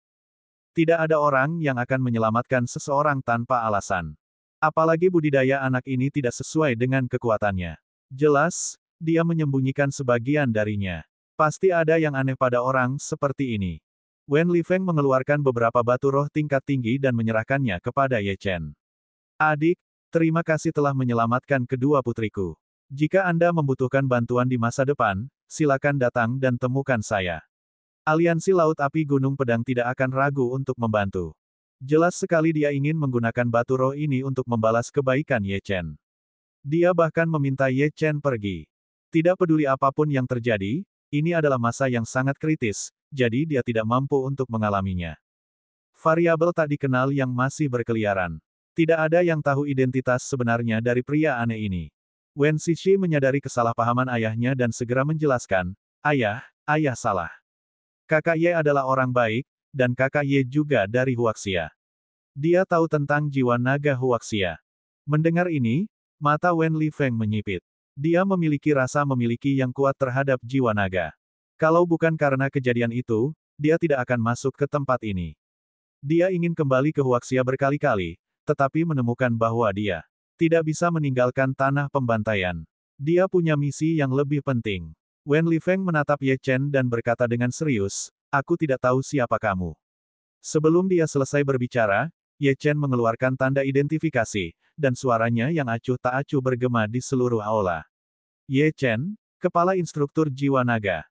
Tidak ada orang yang akan menyelamatkan seseorang tanpa alasan. Apalagi budidaya anak ini tidak sesuai dengan kekuatannya. Jelas, dia menyembunyikan sebagian darinya. Pasti ada yang aneh pada orang seperti ini. Wen Lifeng mengeluarkan beberapa batu roh tingkat tinggi dan menyerahkannya kepada Ye Chen. Adik, terima kasih telah menyelamatkan kedua putriku. Jika Anda membutuhkan bantuan di masa depan, silakan datang dan temukan saya. Aliansi Laut Api Gunung Pedang tidak akan ragu untuk membantu. Jelas sekali dia ingin menggunakan batu roh ini untuk membalas kebaikan Ye Chen. Dia bahkan meminta Ye Chen pergi. Tidak peduli apapun yang terjadi, ini adalah masa yang sangat kritis, jadi dia tidak mampu untuk mengalaminya. Variabel tak dikenal yang masih berkeliaran. Tidak ada yang tahu identitas sebenarnya dari pria aneh ini. Wen Xixi menyadari kesalahpahaman ayahnya dan segera menjelaskan, Ayah salah. Kakak Ye adalah orang baik, dan kakak Ye juga dari Huaxia. Dia tahu tentang jiwa naga Huaxia. Mendengar ini, mata Wen Lifeng menyipit. Dia memiliki rasa memiliki yang kuat terhadap jiwa naga. Kalau bukan karena kejadian itu, dia tidak akan masuk ke tempat ini. Dia ingin kembali ke Huaxia berkali-kali, tetapi menemukan bahwa dia tidak bisa meninggalkan tanah pembantaian. Dia punya misi yang lebih penting. Wen Lifeng menatap Ye Chen dan berkata dengan serius, aku tidak tahu siapa kamu. Sebelum dia selesai berbicara, Ye Chen mengeluarkan tanda identifikasi, dan suaranya yang acuh tak acuh bergema di seluruh aula. Ye Chen, kepala instruktur jiwa naga.